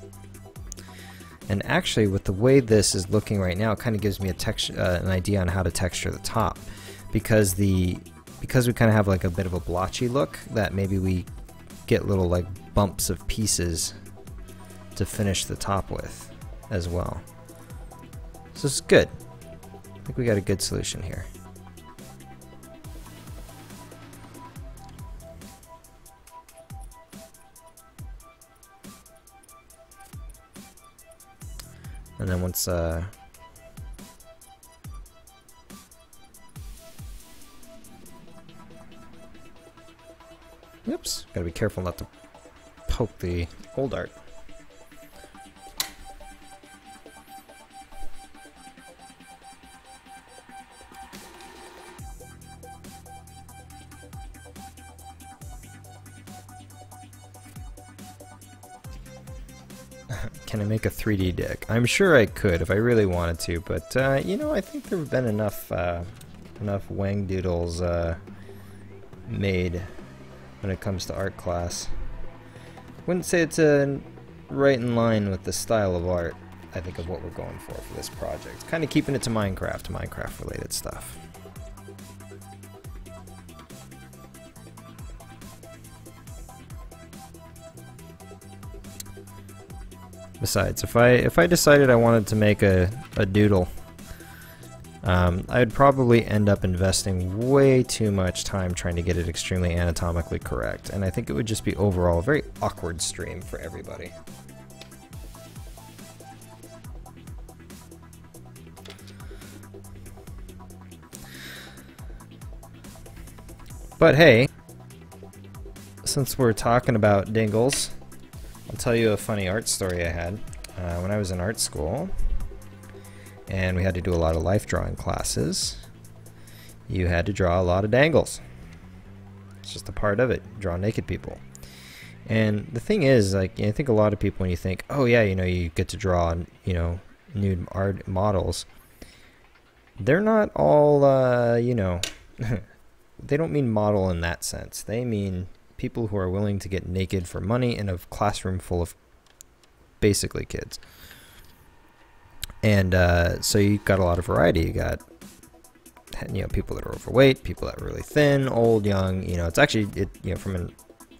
And actually, with the way this is looking right now, it kind of gives me an idea on how to texture the top, because we kind of have like a bit of a blotchy look, that maybe we get little like bumps of pieces to finish the top with as well. So it's good. I think we got a good solution here. And then once oops, gotta be careful not to poke the old art. Can I make a 3D deck? I'm sure I could if I really wanted to, but you know, I think there have been enough Wang doodles made when it comes to art class. Wouldn't say it's right in line with the style of art, I think, of what we're going for this project. Kind of keeping it to Minecraft related stuff. Besides, if I decided I wanted to make a doodle, I'd probably end up investing way too much time trying to get it extremely anatomically correct, and I think it would just be overall a very awkward stream for everybody. But hey, since we're talking about dingles, I'll tell you a funny art story I had when I was in art school, and we had to do a lot of life drawing classes. you had to draw a lot of dangles. It's just a part of it. Draw naked people. And the thing is, like, I think a lot of people, when you think, oh yeah, you know, you get to draw, you know, nude art models, they're not all, you know, they don't mean model in that sense. They mean people who are willing to get naked for money in a classroom full of basically kids. And so you've got a lot of variety. You got, you know, people that are overweight, people that are really thin, old, young. You know, it's actually, you know, from an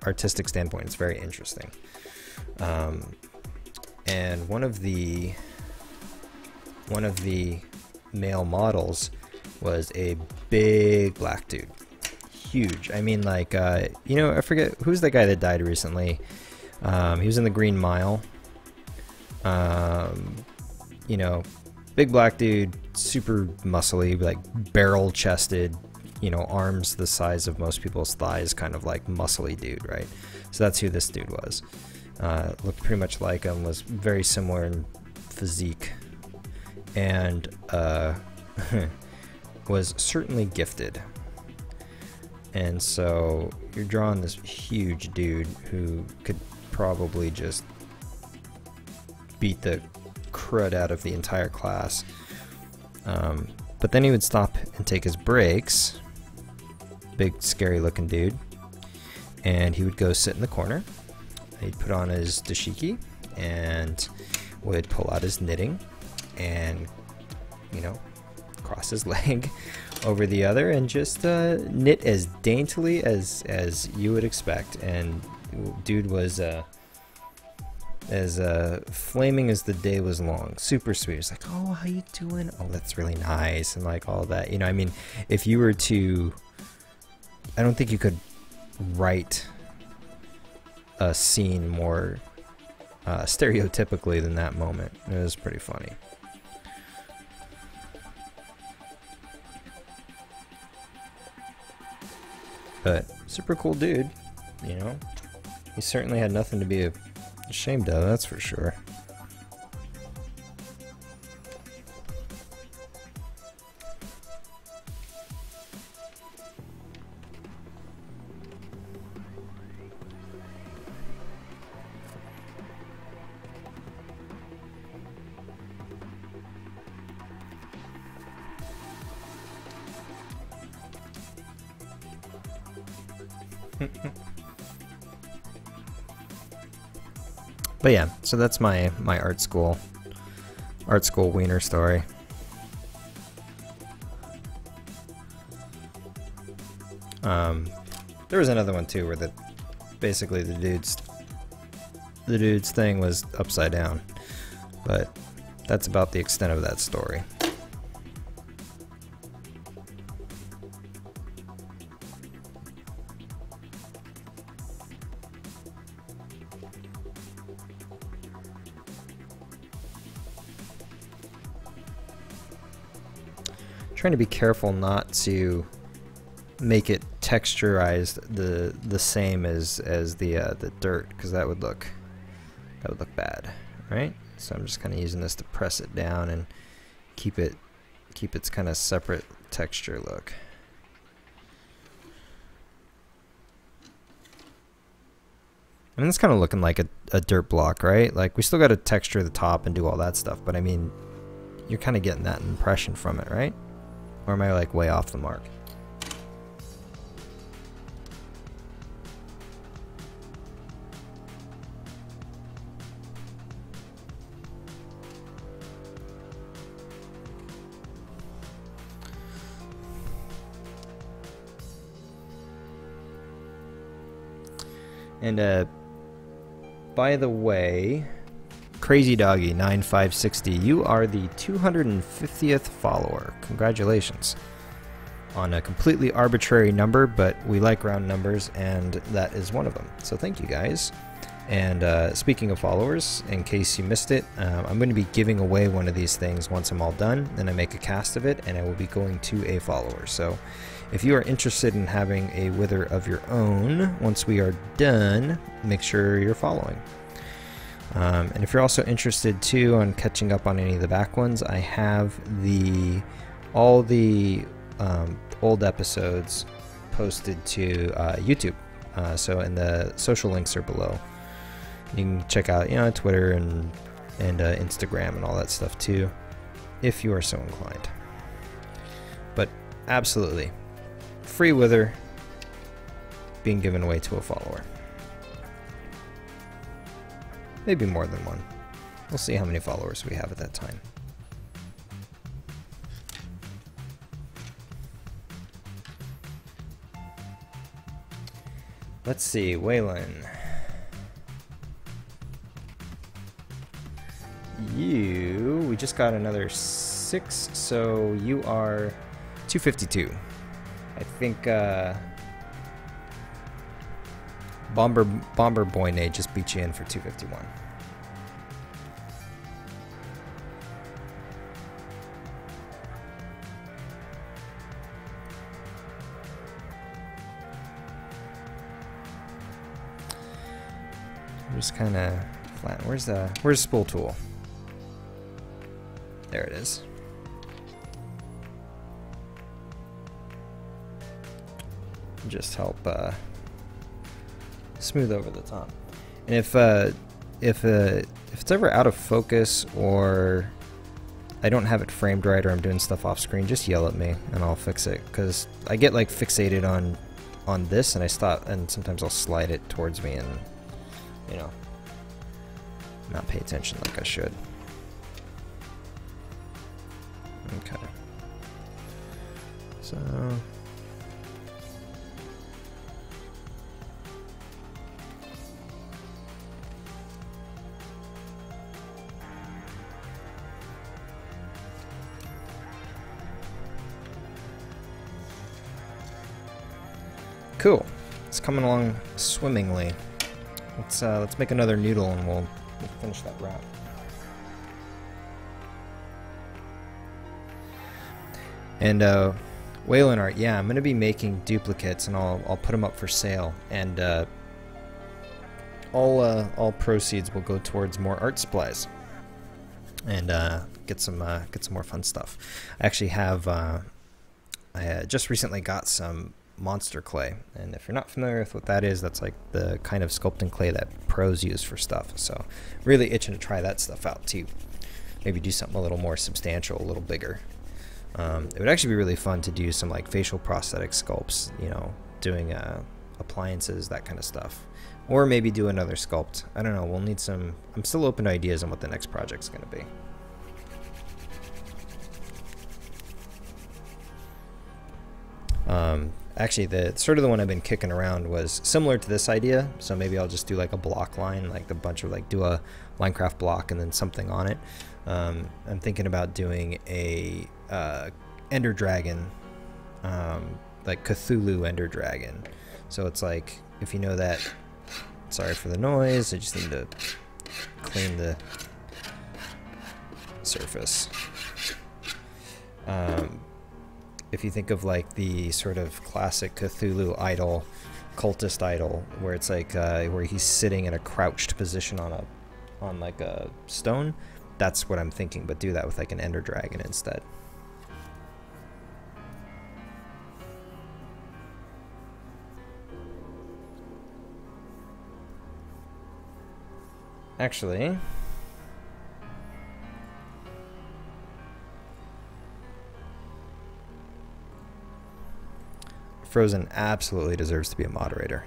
artistic standpoint, it's very interesting. And one of the male models was a big black dude, huge. I mean, like, you know, I forget who's the guy that died recently. He was in the Green Mile. You know, big black dude, super muscly, like barrel chested, you know, arms the size of most people's thighs, kind of like muscly dude, right? So that's who this dude was. Looked pretty much like him, was very similar in physique, and was certainly gifted. And so you're drawing this huge dude who could probably just beat the crud out of the entire class. But then he would stop and take his breaks. Big scary looking dude. And he would go sit in the corner. He'd put on his dashiki and would pull out his knitting and, you know, cross his leg over the other and just knit as daintily as you would expect. And dude was as flaming as the day was long. Super sweet. It's like, oh, how you doing? Oh, that's really nice. And like all that, you know, I mean, if you were to, I don't think you could write a scene more stereotypically than that moment. It was pretty funny. But super cool dude, you know. He certainly had nothing to be ashamed of, that's for sure. But yeah, so that's my art school wiener story. There was another one too where basically the dude's thing was upside down, but that's about the extent of that story. Trying to be careful not to make it texturized the same as the dirt, because that would look bad, right? So I'm just kind of using this to press it down and keep its kind of separate texture look. I mean, it's kind of looking like a dirt block, right? Like, we still got to texture the top and do all that stuff, but I mean, you're kind of getting that impression from it, right? Or am I like way off the mark? And by the way, Crazy Doggy 9560, you are the 250th follower. Congratulations on a completely arbitrary number, but we like round numbers, and that is one of them. So thank you guys. And speaking of followers, in case you missed it, I'm going to be giving away one of these things once I'm all done. Then I make a cast of it, and I will be going to a follower. So if you are interested in having a wither of your own once we are done, make sure you're following. And if you're also interested too on catching up on any of the back ones, I have all the old episodes posted to YouTube. So and the social links are below. You can check out, Twitter and Instagram and all that stuff too, if you are so inclined. But absolutely, free wither being given away to a follower. Maybe more than one. We'll see how many followers we have at that time. Let's see, Waylon. We just got another 6, so you are 252. I think Bomber Boy Nate just beat you in for 251. Just kind of flat. Where's the spool tool? There it is. Just help smooth over the top. And if it's ever out of focus or I don't have it framed right or I'm doing stuff off screen, just yell at me and I'll fix it. Because I get like fixated on this and I stop, and sometimes I'll slide it towards me and not pay attention like I should. Okay. So cool. It's coming along swimmingly. Let's make another noodle and we'll finish that wrap. And Whalen art, yeah, I'm gonna be making duplicates and I'll put them up for sale, and all proceeds will go towards more art supplies and get some more fun stuff. I actually have I just recently got some monster clay, and if you're not familiar with what that is, that's like the kind of sculpting clay that pros use for stuff. So really itching to try that stuff out too. Maybe do something a little more substantial, a little bigger. It would actually be really fun to do some like facial prosthetic sculpts, doing appliances, that kind of stuff, or maybe do another sculpt. I don't know, we'll need some. I'm still open to ideas on what the next project's going to be. Actually, the one I've been kicking around was similar to this idea, so maybe I'll just do like a block line, like a bunch of do a Minecraft block and then something on it. I'm thinking about doing a Ender Dragon, like Cthulhu Ender Dragon. So it's like, if you know that, sorry for the noise, I just need to clean the surface. If you think of like the sort of classic Cthulhu idol, cultist idol, where it's like where he's sitting in a crouched position on like a stone, that's what I'm thinking, but do that with like an Ender Dragon instead. Actually, Frozen absolutely deserves to be a moderator.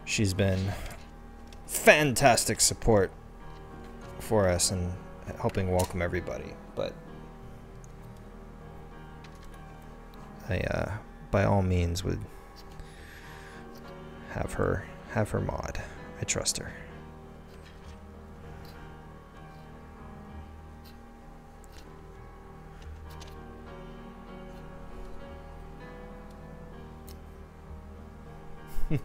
She's been fantastic support for us and helping welcome everybody, but I by all means would have her mod. I trust her. You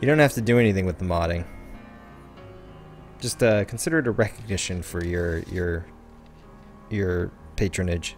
don't have to do anything with the modding. Just consider it a recognition for your patronage.